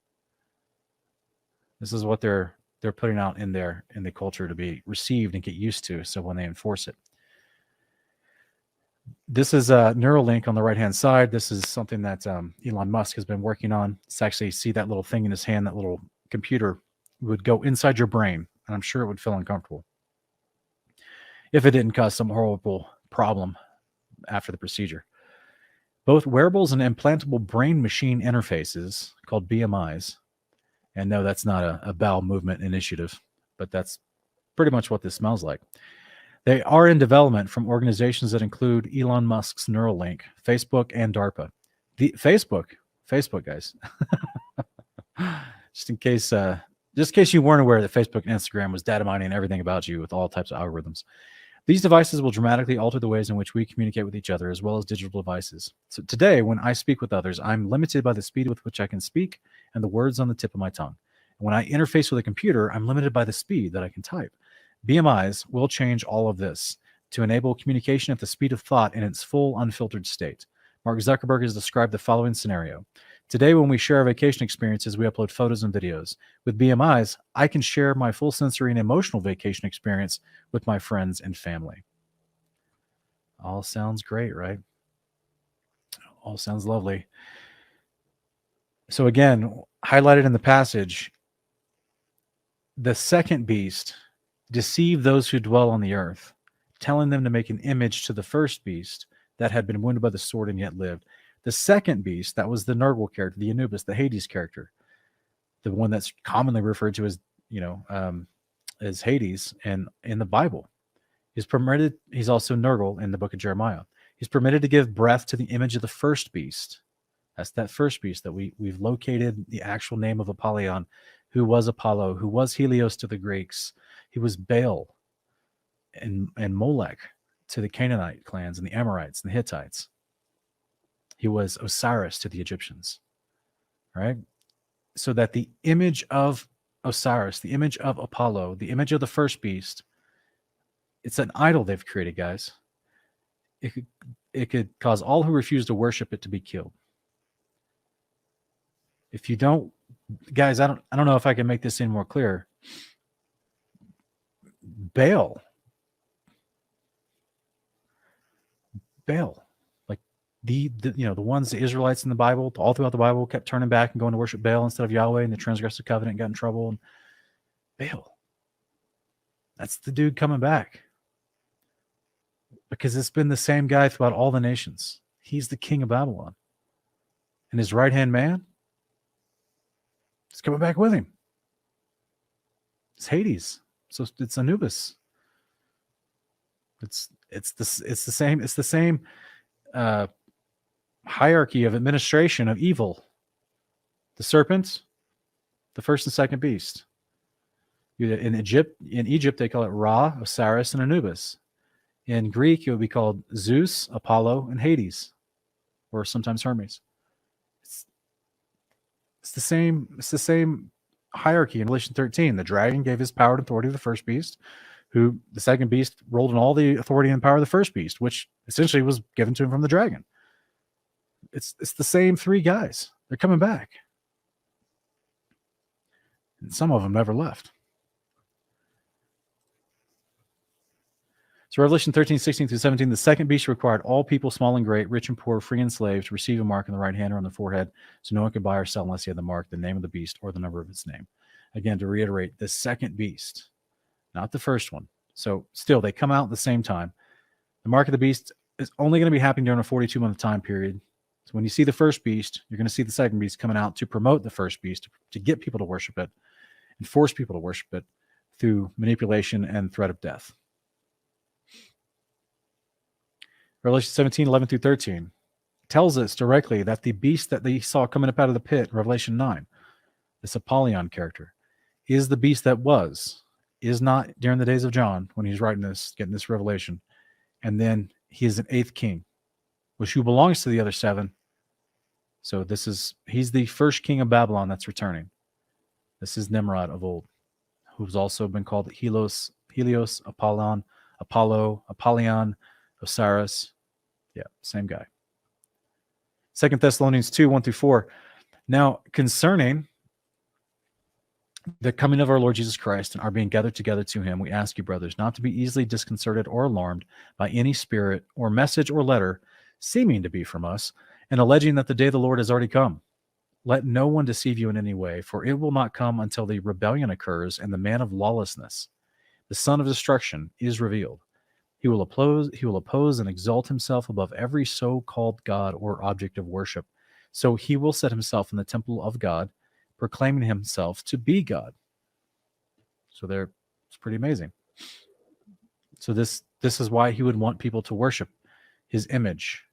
This is what they're putting out in the culture to be received and get used to, so when they enforce it. This is a Neuralink on the right-hand side. This is something that Elon Musk has been working on. It's actually, see that little thing in his hand, that little computer would go inside your brain, and I'm sure it would feel uncomfortable if it didn't cause some horrible problem after the procedure. Both wearables and implantable brain-machine interfaces, called BMIs, and no, that's not a bowel movement initiative, but that's pretty much what this smells like. They are in development from organizations that include Elon Musk's Neuralink, Facebook, and DARPA. The Facebook guys. just in case you weren't aware that Facebook and Instagram was data mining everything about you with all types of algorithms. These devices will dramatically alter the ways in which we communicate with each other, as well as digital devices. So today, when I speak with others, I'm limited by the speed with which I can speak and the words on the tip of my tongue. And when I interface with a computer, I'm limited by the speed that I can type. BMIs will change all of this to enable communication at the speed of thought in its full, unfiltered state. Mark Zuckerberg has described the following scenario. Today, when we share our vacation experiences, we upload photos and videos. With BMIs, I can share my full sensory and emotional vacation experience with my friends and family. All sounds great, right? All sounds lovely. So again, highlighted in the passage, the second beast deceived those who dwell on the earth, telling them to make an image to the first beast that had been wounded by the sword and yet lived. The second beast, that was the Nurgle character, the Anubis, the Hades character, the one that's commonly referred to as, as Hades and in the Bible. He's also Nurgle in the book of Jeremiah. He's permitted to give breath to the image of the first beast. That's that first beast that we've located the actual name of Apollyon, who was Apollo, who was Helios to the Greeks. He was Baal and Molech to the Canaanite clans and the Amorites and the Hittites. He was Osiris to the Egyptians, right? So that the image of Osiris, the image of Apollo, the image of the first beast, it's an idol they've created, guys. It could cause all who refuse to worship it to be killed. If you don't, guys, I don't know if I can make this any more clear. Baal, like the ones, the Israelites in the Bible, all throughout the Bible, kept turning back and going to worship Baal instead of Yahweh, and they transgressed the covenant and got in trouble. And Baal, that's the dude coming back, because it's been the same guy throughout all the nations. He's the king of Babylon, and his right-hand man is coming back with him. It's Hades. So it's Anubis. It's the same hierarchy of administration of evil. The serpent, the first and second beast. In Egypt they call it Ra, Osiris, and Anubis. In Greek it would be called Zeus, Apollo, and Hades, or sometimes Hermes. It's the same hierarchy in Revelation 13. The dragon gave his power and authority to the first beast, who the second beast rolled in all the authority and power of the first beast, which essentially was given to him from the dragon. It's the same three guys. They're coming back. And some of them never left. So Revelation 13, 16 through 17, the second beast required all people, small and great, rich and poor, free and slave, to receive a mark on the right hand or on the forehead, so no one could buy or sell unless he had the mark, the name of the beast, or the number of its name. Again, to reiterate, the second beast, not the first one. So still, they come out at the same time. The mark of the beast is only going to be happening during a 42-month time period. So when you see the first beast, you're going to see the second beast coming out to promote the first beast, to get people to worship it and force people to worship it through manipulation and threat of death. Revelation 17, 11 through 13 tells us directly that the beast that they saw coming up out of the pit in Revelation 9, this Apollyon character, is the beast that is not during the days of John when he's writing this, getting this revelation. And then he is an eighth king, who belongs to the other seven. So he's the first king of Babylon that's returning. This is Nimrod of old, who's also been called Helios, Apollyon, Apollo, Apollyon, Osiris. Yeah, same guy. 2 Thessalonians 2, 1 through 4. Now, concerning the coming of our Lord Jesus Christ and our being gathered together to him, we ask you, brothers, not to be easily disconcerted or alarmed by any spirit or message or letter seeming to be from us, and alleging that the day of the Lord has already come. Let no one deceive you in any way, for it will not come until the rebellion occurs and the man of lawlessness, the son of destruction, is revealed. He will oppose and exalt himself above every so-called God or object of worship. So he will set himself in the temple of God, proclaiming himself to be God. So it's pretty amazing. So this is why he would want people to worship his image,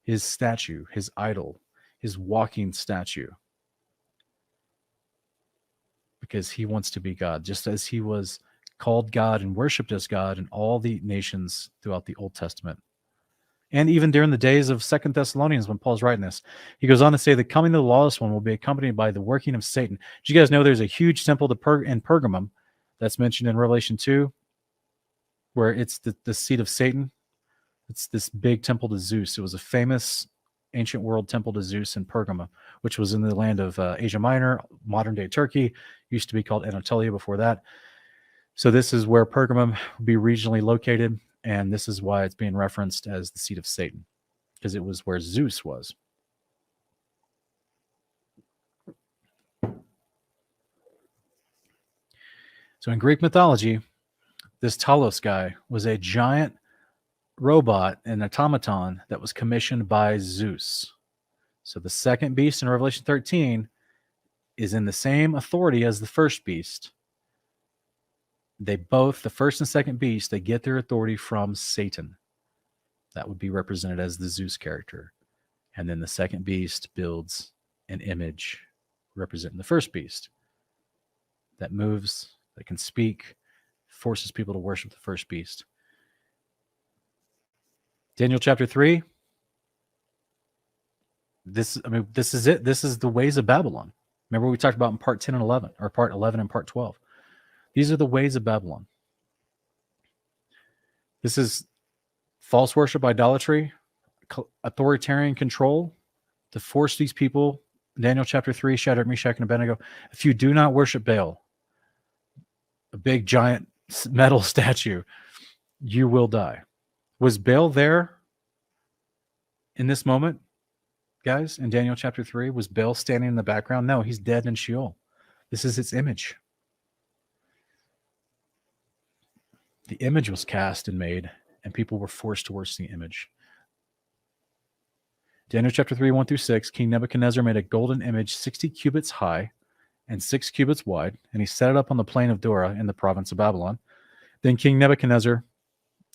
his statue, his idol, his walking statue. Because he wants to be God, just as he was called God and worshipped as God in all the nations throughout the Old Testament. And even during the days of 2 Thessalonians, when Paul's writing this, he goes on to say the coming of the lawless one will be accompanied by the working of Satan. Did you guys know there's a huge temple in Pergamum that's mentioned in Revelation 2, where it's the seat of Satan? It's this big temple to Zeus. It was a famous ancient world temple to Zeus in Pergamum, which was in the land of Asia Minor, modern-day Turkey. Used to be called Anatolia before that. So this is where Pergamum would be regionally located, and this is why it's being referenced as the seat of Satan, because it was where Zeus was. So in Greek mythology, this Talos guy was a giant robot, an automaton that was commissioned by Zeus. So the second beast in Revelation 13 is in the same authority as the first beast. They both, the first and second beast, they get their authority from Satan. That would be represented as the Zeus character. And then the second beast builds an image representing the first beast that moves, that can speak, forces people to worship the first beast. Daniel chapter 3. This is it. This is the ways of Babylon. Remember we talked about in part 10 and 11, or part 11 and part 12. These are the ways of Babylon. This is false worship, idolatry, authoritarian control to force these people. Daniel chapter 3, Shadrach, Meshach, and Abednego. If you do not worship Baal, a big giant metal statue, you will die. Was Baal there in this moment, guys, in Daniel chapter 3? Was Baal standing in the background? No, he's dead in Sheol. This is its image. The image was cast and made, and people were forced to worship the image. Daniel chapter 3, 1 through 6, King Nebuchadnezzar made a golden image 60 cubits high and 6 cubits wide, and he set it up on the plain of Dura in the province of Babylon. Then King Nebuchadnezzar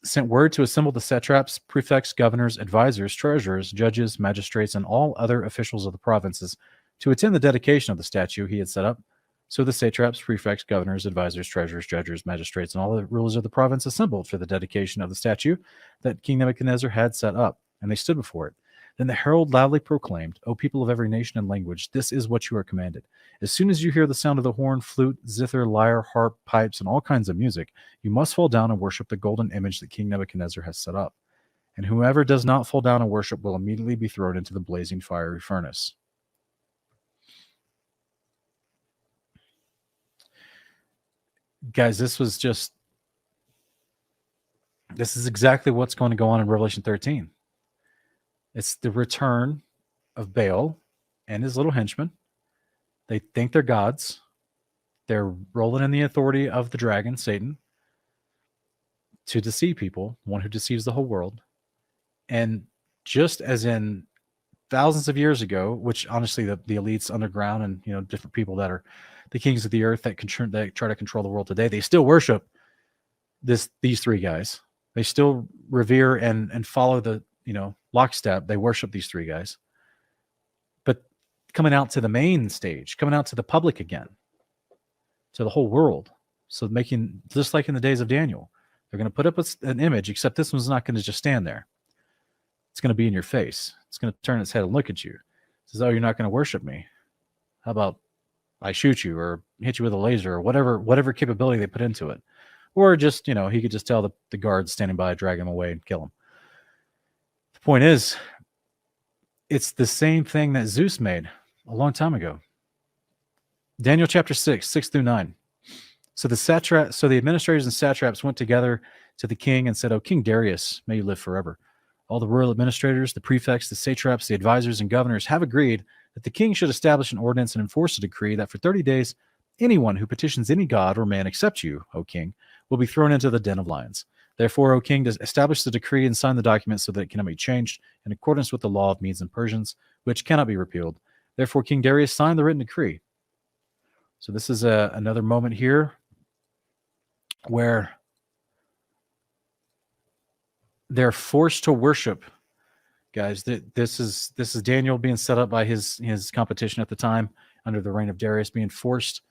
sent word to assemble the satraps, prefects, governors, advisors, treasurers, judges, magistrates, and all other officials of the provinces to attend the dedication of the statue he had set up. So the satraps, prefects, governors, advisors, treasurers, judges, magistrates, and all the rulers of the province assembled for the dedication of the statue that King Nebuchadnezzar had set up, and they stood before it. Then the herald loudly proclaimed, O people of every nation and language, this is what you are commanded. As soon as you hear the sound of the horn, flute, zither, lyre, harp, pipes, and all kinds of music, you must fall down and worship the golden image that King Nebuchadnezzar has set up. And whoever does not fall down and worship will immediately be thrown into the blazing fiery furnace. Guys, this is exactly what's going to go on in Revelation 13. It's the return of Baal and his little henchmen. They think they're gods. They're rolling in the authority of the dragon, Satan, to deceive people, one who deceives the whole world. And just as in thousands of years ago, which honestly the elites underground and different people that are the kings of the earth that try to control the world today, they still worship these three guys. They still revere and follow the lockstep. They worship these three guys. But coming out to the main stage, coming out to the public again, to the whole world. So making, just like in the days of Daniel, they're going to put up an image, except this one's not going to just stand there. It's going to be in your face. It's going to turn its head and look at you. It says, oh, you're not going to worship me. How about I shoot you or hit you with a laser or whatever capability they put into it. Or just, he could just tell the guards standing by, drag him away and kill him. The point is, it's the same thing that Zeus made a long time ago. Daniel chapter 6 through 9. So the administrators and satraps went together to the king and said, "O King Darius, may you live forever. All the royal administrators, the prefects, the satraps, the advisors, and governors have agreed that the king should establish an ordinance and enforce a decree that for 30 days, anyone who petitions any god or man except you, O king, will be thrown into the den of lions. Therefore, O king, establish the decree and sign the document so that it cannot be changed in accordance with the law of Medes and Persians, which cannot be repealed. Therefore, King Darius signed the written decree." So this is another moment here where they're forced to worship, guys. This is Daniel being set up by his competition at the time under the reign of Darius, being forced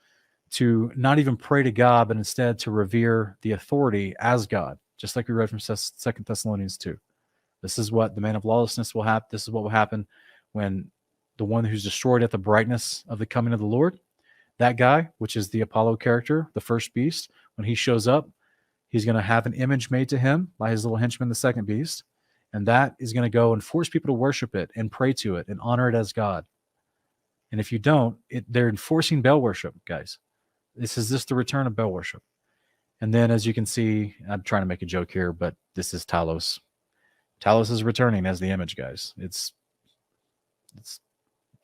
to not even pray to God, but instead to revere the authority as God, just like we read from 2 Thessalonians 2. This is what the man of lawlessness will happen. This is what will happen when the one who's destroyed at the brightness of the coming of the Lord, that guy, which is the Apollo character, the first beast, when he shows up, he's going to have an image made to him by his little henchman, the second beast, and that is going to go and force people to worship it and pray to it and honor it as God. And if you don't, they're enforcing Baal worship, guys. This is just the return of Baal worship. And then, as you can see, I'm trying to make a joke here, but this is Talos. Talos is returning as the image, guys. It's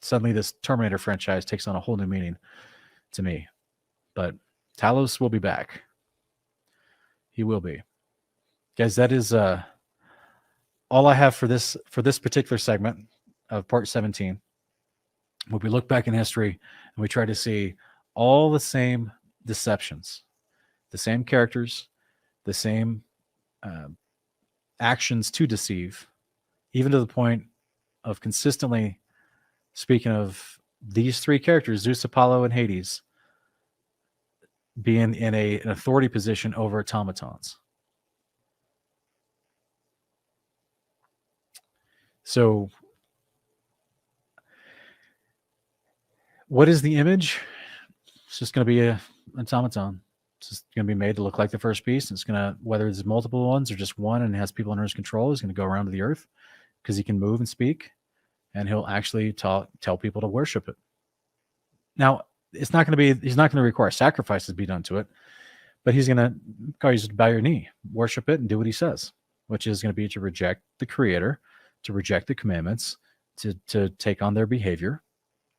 suddenly this Terminator franchise takes on a whole new meaning to me. But Talos will be back. He will be. Guys, that is all I have for this particular segment of part 17, when we look back in history and we try to see all the same deceptions, the same characters, the same actions to deceive, even to the point of consistently speaking of these three characters, Zeus, Apollo, and Hades, being in an authority position over automatons. So what is the image? It's just going to be an automaton. It's just going to be made to look like the first beast. It's going to, whether there's multiple ones or just one and has people under his control, he's going to go around to the earth because he can move and speak, and he'll actually tell people to worship it. Now, he's not going to require sacrifices to be done to it, but he's going to call you to bow your knee, worship it, and do what he says, which is going to be to reject the creator, to reject the commandments, to take on their behavior,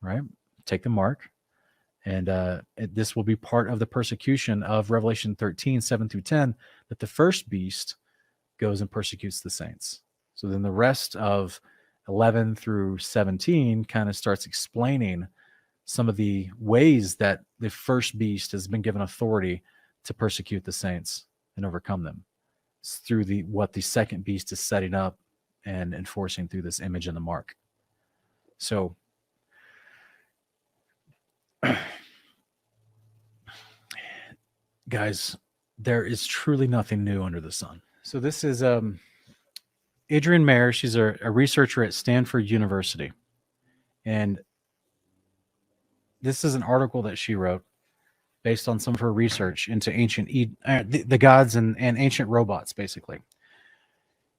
right? Take the mark. And this will be part of the persecution of Revelation 13, 7 through 10, that the first beast goes and persecutes the saints. So then the rest of 11 through 17 kind of starts explaining some of the ways that the first beast has been given authority to persecute the saints and overcome them. It's through what the second beast is setting up and enforcing through this image and the mark. So guys, there is truly nothing new under the sun. So this is Adrian Mayer. She's a researcher at Stanford University. And this is an article that she wrote based on some of her research into ancient the gods and ancient robots, basically.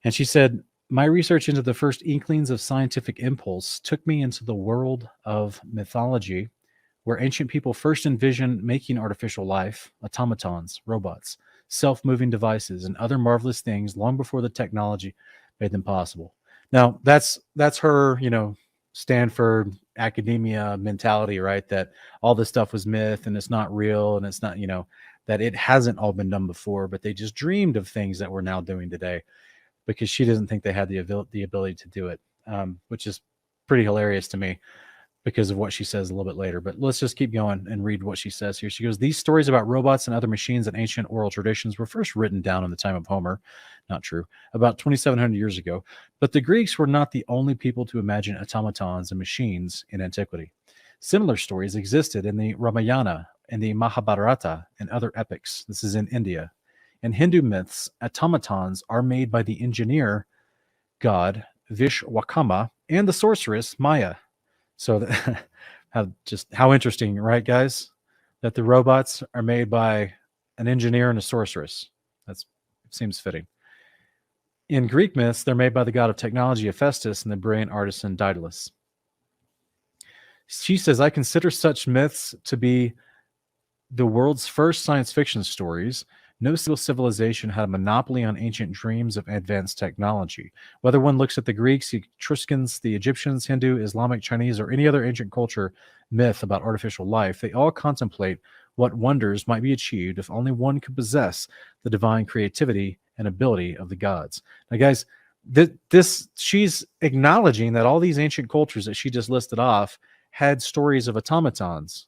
And she said, my research into the first inklings of scientific impulse took me into the world of mythology, where ancient people first envisioned making artificial life, automatons, robots, self-moving devices, and other marvelous things long before the technology made them possible. Now, that's her, Stanford academia mentality, right? That all this stuff was myth and it's not real, and it's not, that it hasn't all been done before, but they just dreamed of things that we're now doing today, because she doesn't think they had the ability to do it, which is pretty hilarious to me because of what she says a little bit later. But let's just keep going and read what she says here. She goes, these stories about robots and other machines in ancient oral traditions were first written down in the time of Homer. Not true. About 2,700 years ago. But the Greeks were not the only people to imagine automatons and machines in antiquity. Similar stories existed in the Ramayana and the Mahabharata and other epics. This is in India. In Hindu myths, automatons are made by the engineer god Vishwakarma and the sorceress Maya. So how interesting, right, guys? That the robots are made by an engineer and a sorceress. It seems fitting. In Greek myths, they're made by the god of technology Hephaestus and the brilliant artisan Daedalus. She says, I consider such myths to be the world's first science fiction stories. No single civilization had a monopoly on ancient dreams of advanced technology. Whether one looks at the Greeks, the Etruscans, the Egyptians, Hindu, Islamic, Chinese, or any other ancient culture myth about artificial life, they all contemplate what wonders might be achieved if only one could possess the divine creativity and ability of the gods. Now, guys, she's acknowledging that all these ancient cultures that she just listed off had stories of automatons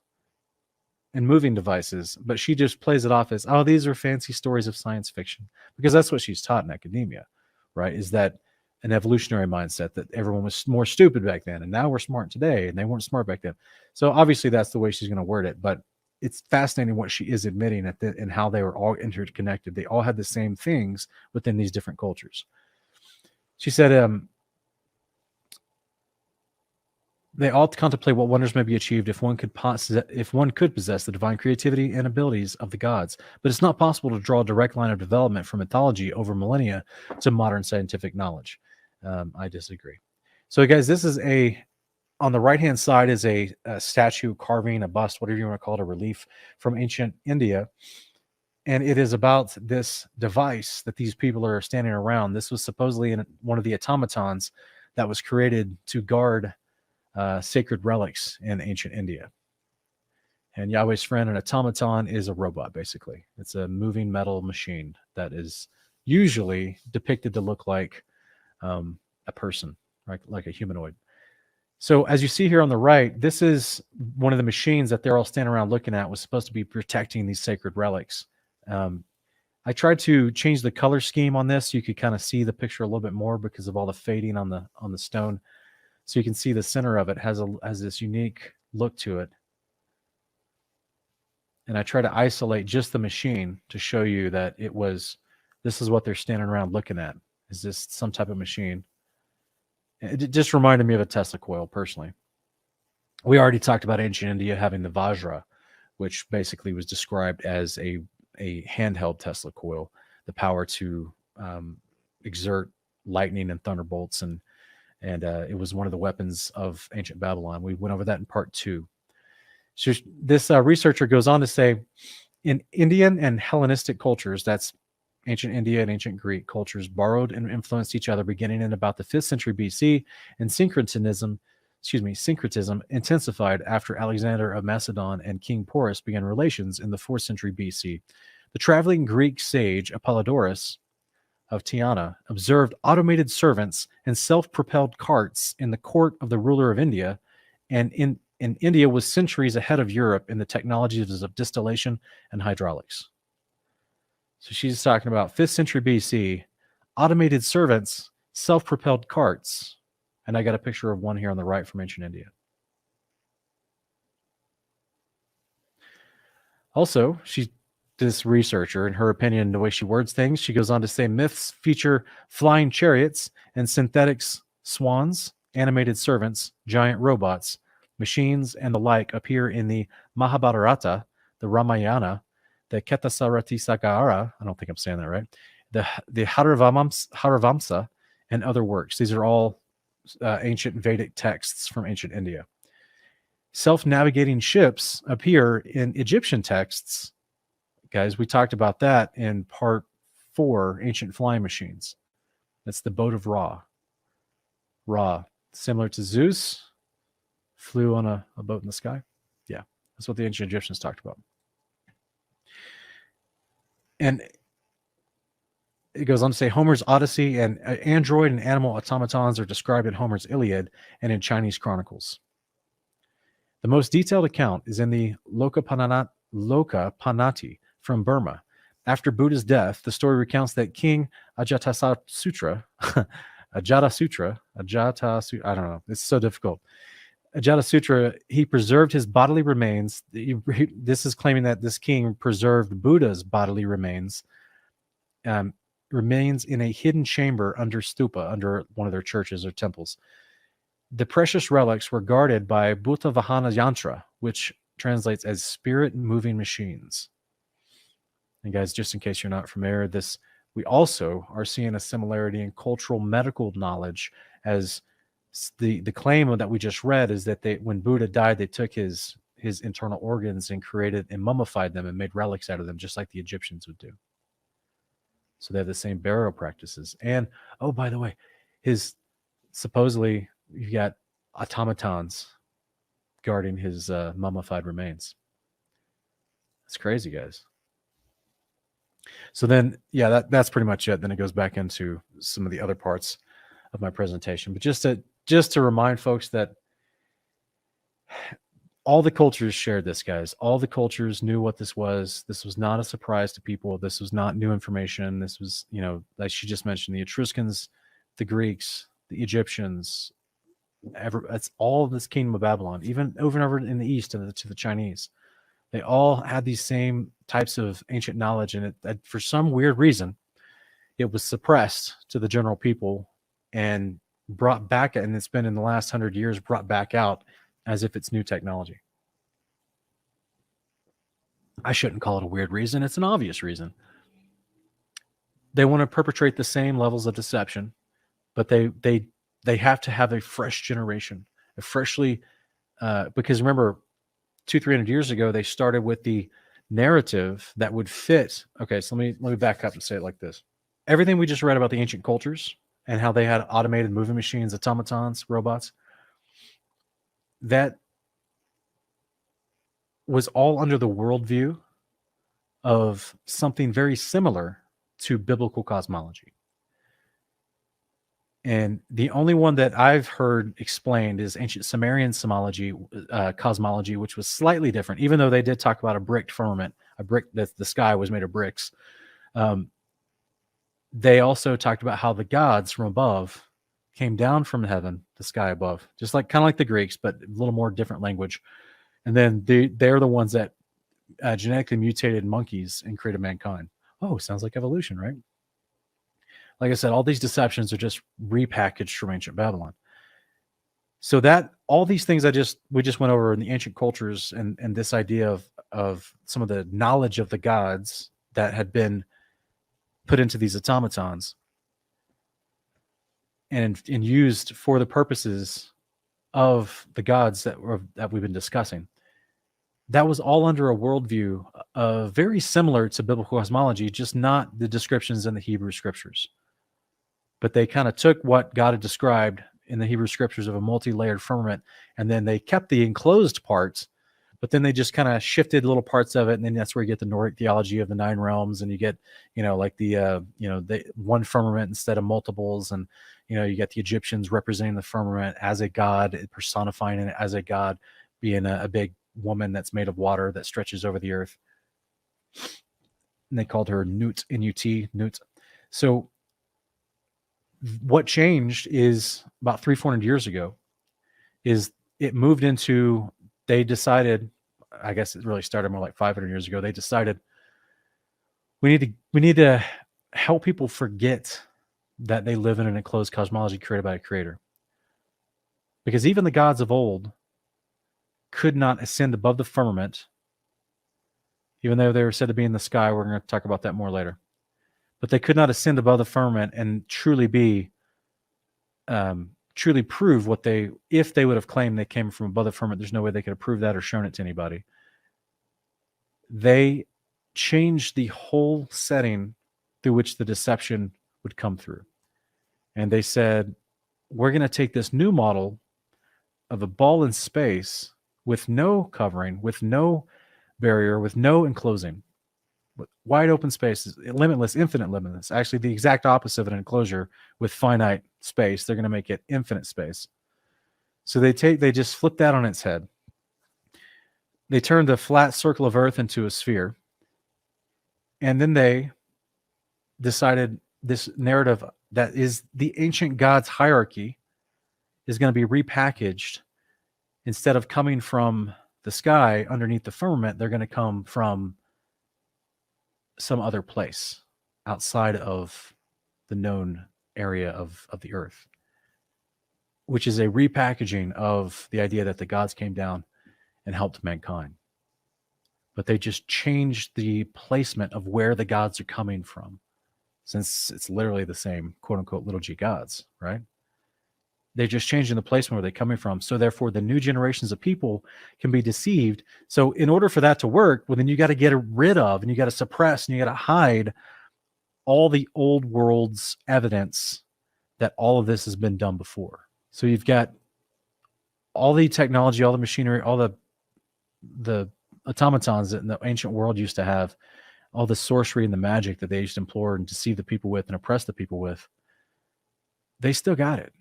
and moving devices, but she just plays it off as, oh, these are fancy stories of science fiction, because that's what she's taught in academia, right? Is that an evolutionary mindset that everyone was more stupid back then, and now we're smart today, and they weren't smart back then. So obviously that's the way she's going to word it, but it's fascinating what she is admitting and how they were all interconnected. They all had the same things within these different cultures. She said, they all contemplate what wonders may be achieved if one could possess the divine creativity and abilities of the gods. But it's not possible to draw a direct line of development from mythology over millennia to modern scientific knowledge. I disagree. So, guys, this is on the right-hand side is a statue, carving, a bust, whatever you want to call it, a relief from ancient India. And it is about this device that these people are standing around. This was supposedly one of the automatons that was created to guard sacred relics in ancient India. And Yahweh's friend, an automaton, is a robot, basically. It's a moving metal machine that is usually depicted to look like a person, right? Like a humanoid. So as you see here on the right, this is one of the machines that they're all standing around looking at, was supposed to be protecting these sacred relics. I tried to change the color scheme on this so you could kind of see the picture a little bit more because of all the fading on the stone. So you can see the center of it has this unique look to it. And I try to isolate just the machine to show you that this is what they're standing around looking at. Is this some type of machine? It just reminded me of a Tesla coil, personally. We already talked about ancient India having the Vajra, which basically was described as a handheld Tesla coil, the power to exert lightning and thunderbolts, and it was one of the weapons of ancient Babylon. We went over that in part 2. So this researcher goes on to say, in Indian and Hellenistic cultures, that's ancient India and ancient Greek cultures, borrowed and influenced each other beginning in about the 5th century BC, and syncretism intensified after Alexander of Macedon and King Porus began relations in the 4th century BC. The traveling Greek sage Apollodorus of Tyana observed automated servants and self-propelled carts in the court of the ruler of India, and in India was centuries ahead of Europe in the technologies of distillation and hydraulics. So she's talking about 5th century BC, automated servants, self-propelled carts. And I got a picture of one here on the right from ancient India. Also, this researcher, in her opinion, the way she words things, she goes on to say myths feature flying chariots and synthetic swans, animated servants, giant robots, machines, and the like appear in the Mahabharata, the Ramayana, the Ketasaratisagara, I don't think I'm saying that right, the Haravamsa, and other works. These are all ancient Vedic texts from ancient India. Self-navigating ships appear in Egyptian texts. Guys, we talked about that in part 4, ancient flying machines. That's the boat of Ra. Ra, similar to Zeus, flew on a boat in the sky. Yeah, that's what the ancient Egyptians talked about. And it goes on to say Homer's Odyssey and android and animal automatons are described in Homer's Iliad and in Chinese chronicles. The most detailed account is in the Lokapanati from Burma. After Buddha's death, the story recounts that King Ajatasattu, I don't know, it's so difficult. Ajatasattu, he preserved his bodily remains. This is claiming that this king preserved Buddha's bodily remains in a hidden chamber under stupa, under one of their churches or temples. The precious relics were guarded by Bhuta Vahana Yantra, which translates as spirit moving machines. And guys, just in case you're not familiar, we also are seeing a similarity in cultural medical knowledge, as the claim that we just read is that when Buddha died, they took his internal organs and created and mummified them and made relics out of them, just like the Egyptians would do. So they have the same burial practices. And oh, by the way, supposedly you've got automatons guarding his mummified remains. That's crazy, guys. So then, yeah, that's pretty much it. Then it goes back into some of the other parts of my presentation. But just to remind folks that all the cultures shared this, guys. All the cultures knew what this was. This was not a surprise to people. This was not new information. This was, like she just mentioned, the Etruscans, the Greeks, the Egyptians, that's all of this kingdom of Babylon, even over in the east to the Chinese. They all had these same types of ancient knowledge, and for some weird reason, it was suppressed to the general people and brought back, and it's been in the last 100 years brought back out as if it's new technology. I shouldn't call it a weird reason. It's an obvious reason. They want to perpetrate the same levels of deception, but they have to have a fresh generation, because remember, 200-300 years ago, they started with the narrative that would fit. Okay, so let me back up and say it like this. Everything we just read about the ancient cultures and how they had automated moving machines, automatons, robots, that was all under the worldview of something very similar to biblical cosmology. And the only one that I've heard explained is ancient Sumerian cosmology, which was slightly different, even though they did talk about a bricked firmament, a brick that the sky was made of bricks. They also talked about how the gods from above came down from heaven, the sky above, just like kind of like the Greeks, but a little more different language. And then they're the ones that genetically mutated monkeys and created mankind. Oh, sounds like evolution, right? Like I said, all these deceptions are just repackaged from ancient Babylon. So that all these things we just went over in the ancient cultures and this idea of some of the knowledge of the gods that had been put into these automatons and used for the purposes of the gods that we've been discussing. That was all under a worldview very similar to biblical cosmology, just not the descriptions in the Hebrew scriptures. But they kind of took what God had described in the Hebrew scriptures of a multi-layered firmament, and then they kept the enclosed parts, but then they just kind of shifted little parts of it, and then that's where you get the Nordic theology of the 9 realms, and you get, like the one firmament instead of multiples, and you get the Egyptians representing the firmament as a god, personifying it as a god, being a big woman that's made of water that stretches over the earth. And they called her Nut, N-U-T, Nut. So what changed is about 300-400 years ago is it moved into, they decided, I guess it really started more like 500 years ago. They decided we need to help people forget that they live in an enclosed cosmology created by a creator. Because even the gods of old could not ascend above the firmament, even though they were said to be in the sky. We're going to talk about that more later. But they could not ascend above the firmament and truly prove what if they would have claimed they came from above the firmament, there's no way they could have proved that or shown it to anybody. They changed the whole setting through which the deception would come through. And they said, we're going to take this new model of a ball in space with no covering, with no barrier, with no enclosing. Wide open space, limitless, infinite limitless. Actually, the exact opposite of an enclosure with finite space. They're going to make it infinite space. So they just flip that on its head. They turn the flat circle of Earth into a sphere. And then they decided this narrative that is the ancient gods hierarchy is going to be repackaged. Instead of coming from the sky underneath the firmament, they're going to come from some other place outside of the known area of the earth, which is a repackaging of the idea that the gods came down and helped mankind. But they just changed the placement of where the gods are coming from, since it's literally the same quote unquote little g gods, right? They're just changing the placement where they're coming from. So therefore the new generations of people can be deceived. So in order for that to work, well, then you got to get rid of, and you got to suppress, and you got to hide all the old world's evidence that all of this has been done before. So you've got all the technology, all the machinery, all the automatons that in the ancient world used to have, all the sorcery and the magic that they used to implore and deceive the people with and oppress the people with. They still got it.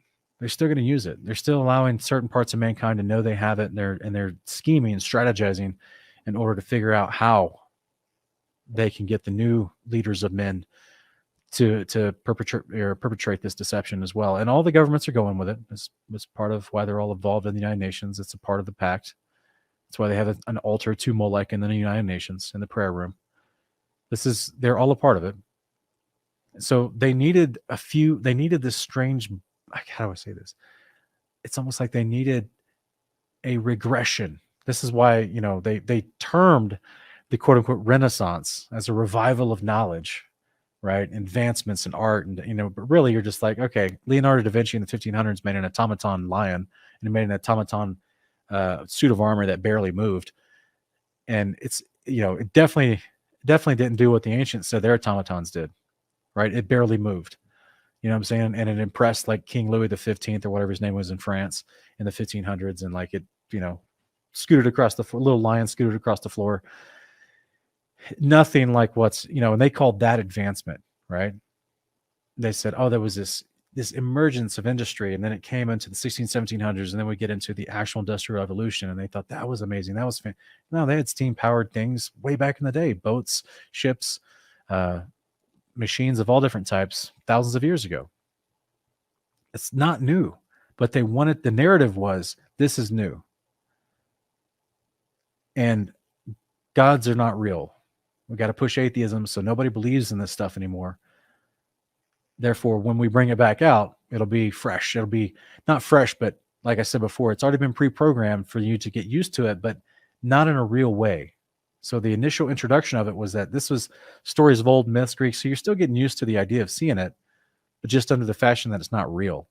They're still going to use it. They're still allowing certain parts of mankind to know they have it, and they're scheming and strategizing in order to figure out how they can get the new leaders of men to perpetrate this deception as well. And all the governments are going with it. It's part of why they're all involved in the United Nations. It's a part of the pact. That's why they have an altar to Molech in the United Nations in the prayer room. They're all a part of it. So they needed this strange, how do I say this? It's almost like they needed a regression. This is why, they termed the quote unquote Renaissance as a revival of knowledge, right? Advancements in art. And, but really you're just like, okay, Leonardo da Vinci in the 1500s made an automaton lion, and he made an automaton suit of armor that barely moved. And it's, it definitely didn't do what the ancients said their automatons did, right? It barely moved. You know what I'm saying? And it impressed like King Louis the 15th or whatever his name was in France in the 1500s. And like it, scooted across the floor, little lion scooted across the floor. Nothing like what's, and they called that advancement, right? They said, oh, there was this this emergence of industry, and then it came into the 1700s, and then we get into the actual industrial revolution, and they thought that was amazing. That was no, they had steam powered things way back in the day, boats, ships, machines of all different types, thousands of years ago. It's not new, but they wanted, the narrative was, this is new, and gods are not real. We got to push atheism, so nobody believes in this stuff anymore. Therefore, when we bring it back out, it'll be fresh. It'll be not fresh, but like I said before, it's already been pre-programmed for you to get used to it, but not in a real way. So the initial introduction of it was that this was stories of old myths, Greek. So you're still getting used to the idea of seeing it, but just under the fashion that it's not real.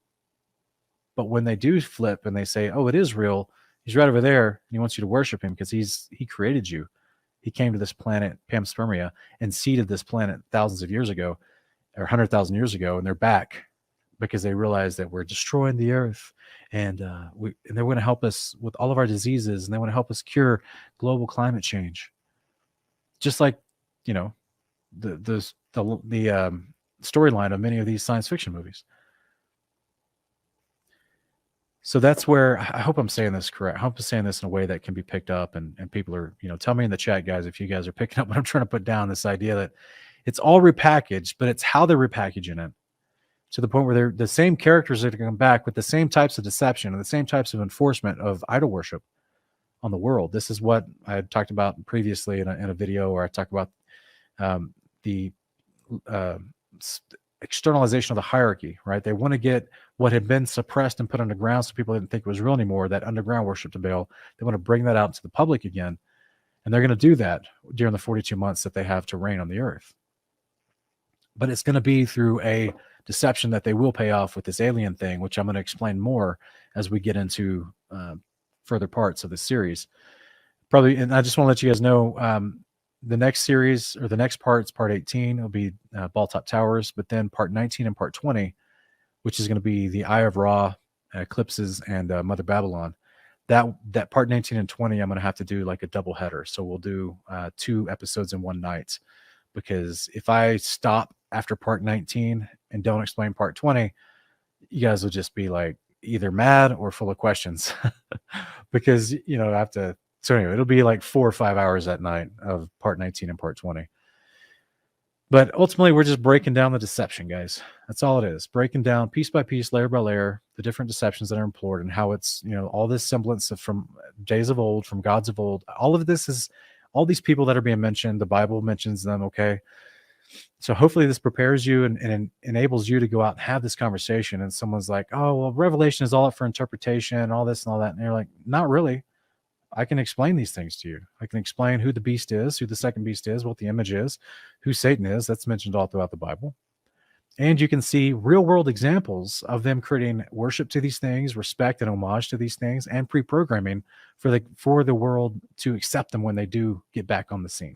But when they do flip and they say, oh, it is real, he's right over there, and he wants you to worship him because he created you. He came to this planet, Panspermia, and seeded this planet thousands of years ago, or 100,000 years ago, and they're back because they realize that we're destroying the earth, and they want to help us with all of our diseases, and they want to help us cure global climate change. Just like, you know, the storyline of many of these science fiction movies. So that's where, I hope I'm saying this correct. I hope I'm saying this in a way that can be picked up, and people are, tell me in the chat, guys, if you guys are picking up what I'm trying to put down, this idea that it's all repackaged, but it's how they're repackaging it to the point where they're the same characters that are going to come back with the same types of deception and the same types of enforcement of idol worship on the world. This is what I had talked about previously in a video where I talked about the externalization of the hierarchy, right? They want to get what had been suppressed and put underground so people didn't think it was real anymore, that underground worship to Baal. They want to bring that out to the public again. And they're going to do that during the 42 months that they have to reign on the earth. But it's going to be through a deception that they will pay off with this alien thing, which I'm going to explain more as we get into further parts of the series. Probably, and I just want to let you guys know, the next series, or the next part's part 18. It'll be Balltop Towers, but then part 19 and part 20, which is going to be the Eye of Ra, Eclipses, and Mother Babylon. That part 19 and 20, I'm going to have to do like a double header. So we'll do 2 episodes in one night, because if I stop after part 19 and don't explain part 20, you guys will just be like either mad or full of questions because, I have to. So anyway, it'll be like 4 or 5 hours that night of part 19 and part 20. But ultimately, we're just breaking down the deception, guys. That's all it is. Breaking down piece by piece, layer by layer, the different deceptions that are employed, and how it's, all this semblance of from days of old, from gods of old. All of this is, all these people that are being mentioned, the Bible mentions them, okay? So hopefully this prepares you and enables you to go out and have this conversation. And someone's like, oh, well, Revelation is all up for interpretation, all this and all that. And you're like, not really. I can explain these things to you. I can explain who the beast is, who the second beast is, what the image is, who Satan is. That's mentioned all throughout the Bible. And you can see real world examples of them creating worship to these things, respect and homage to these things, and pre-programming for the world to accept them when they do get back on the scene.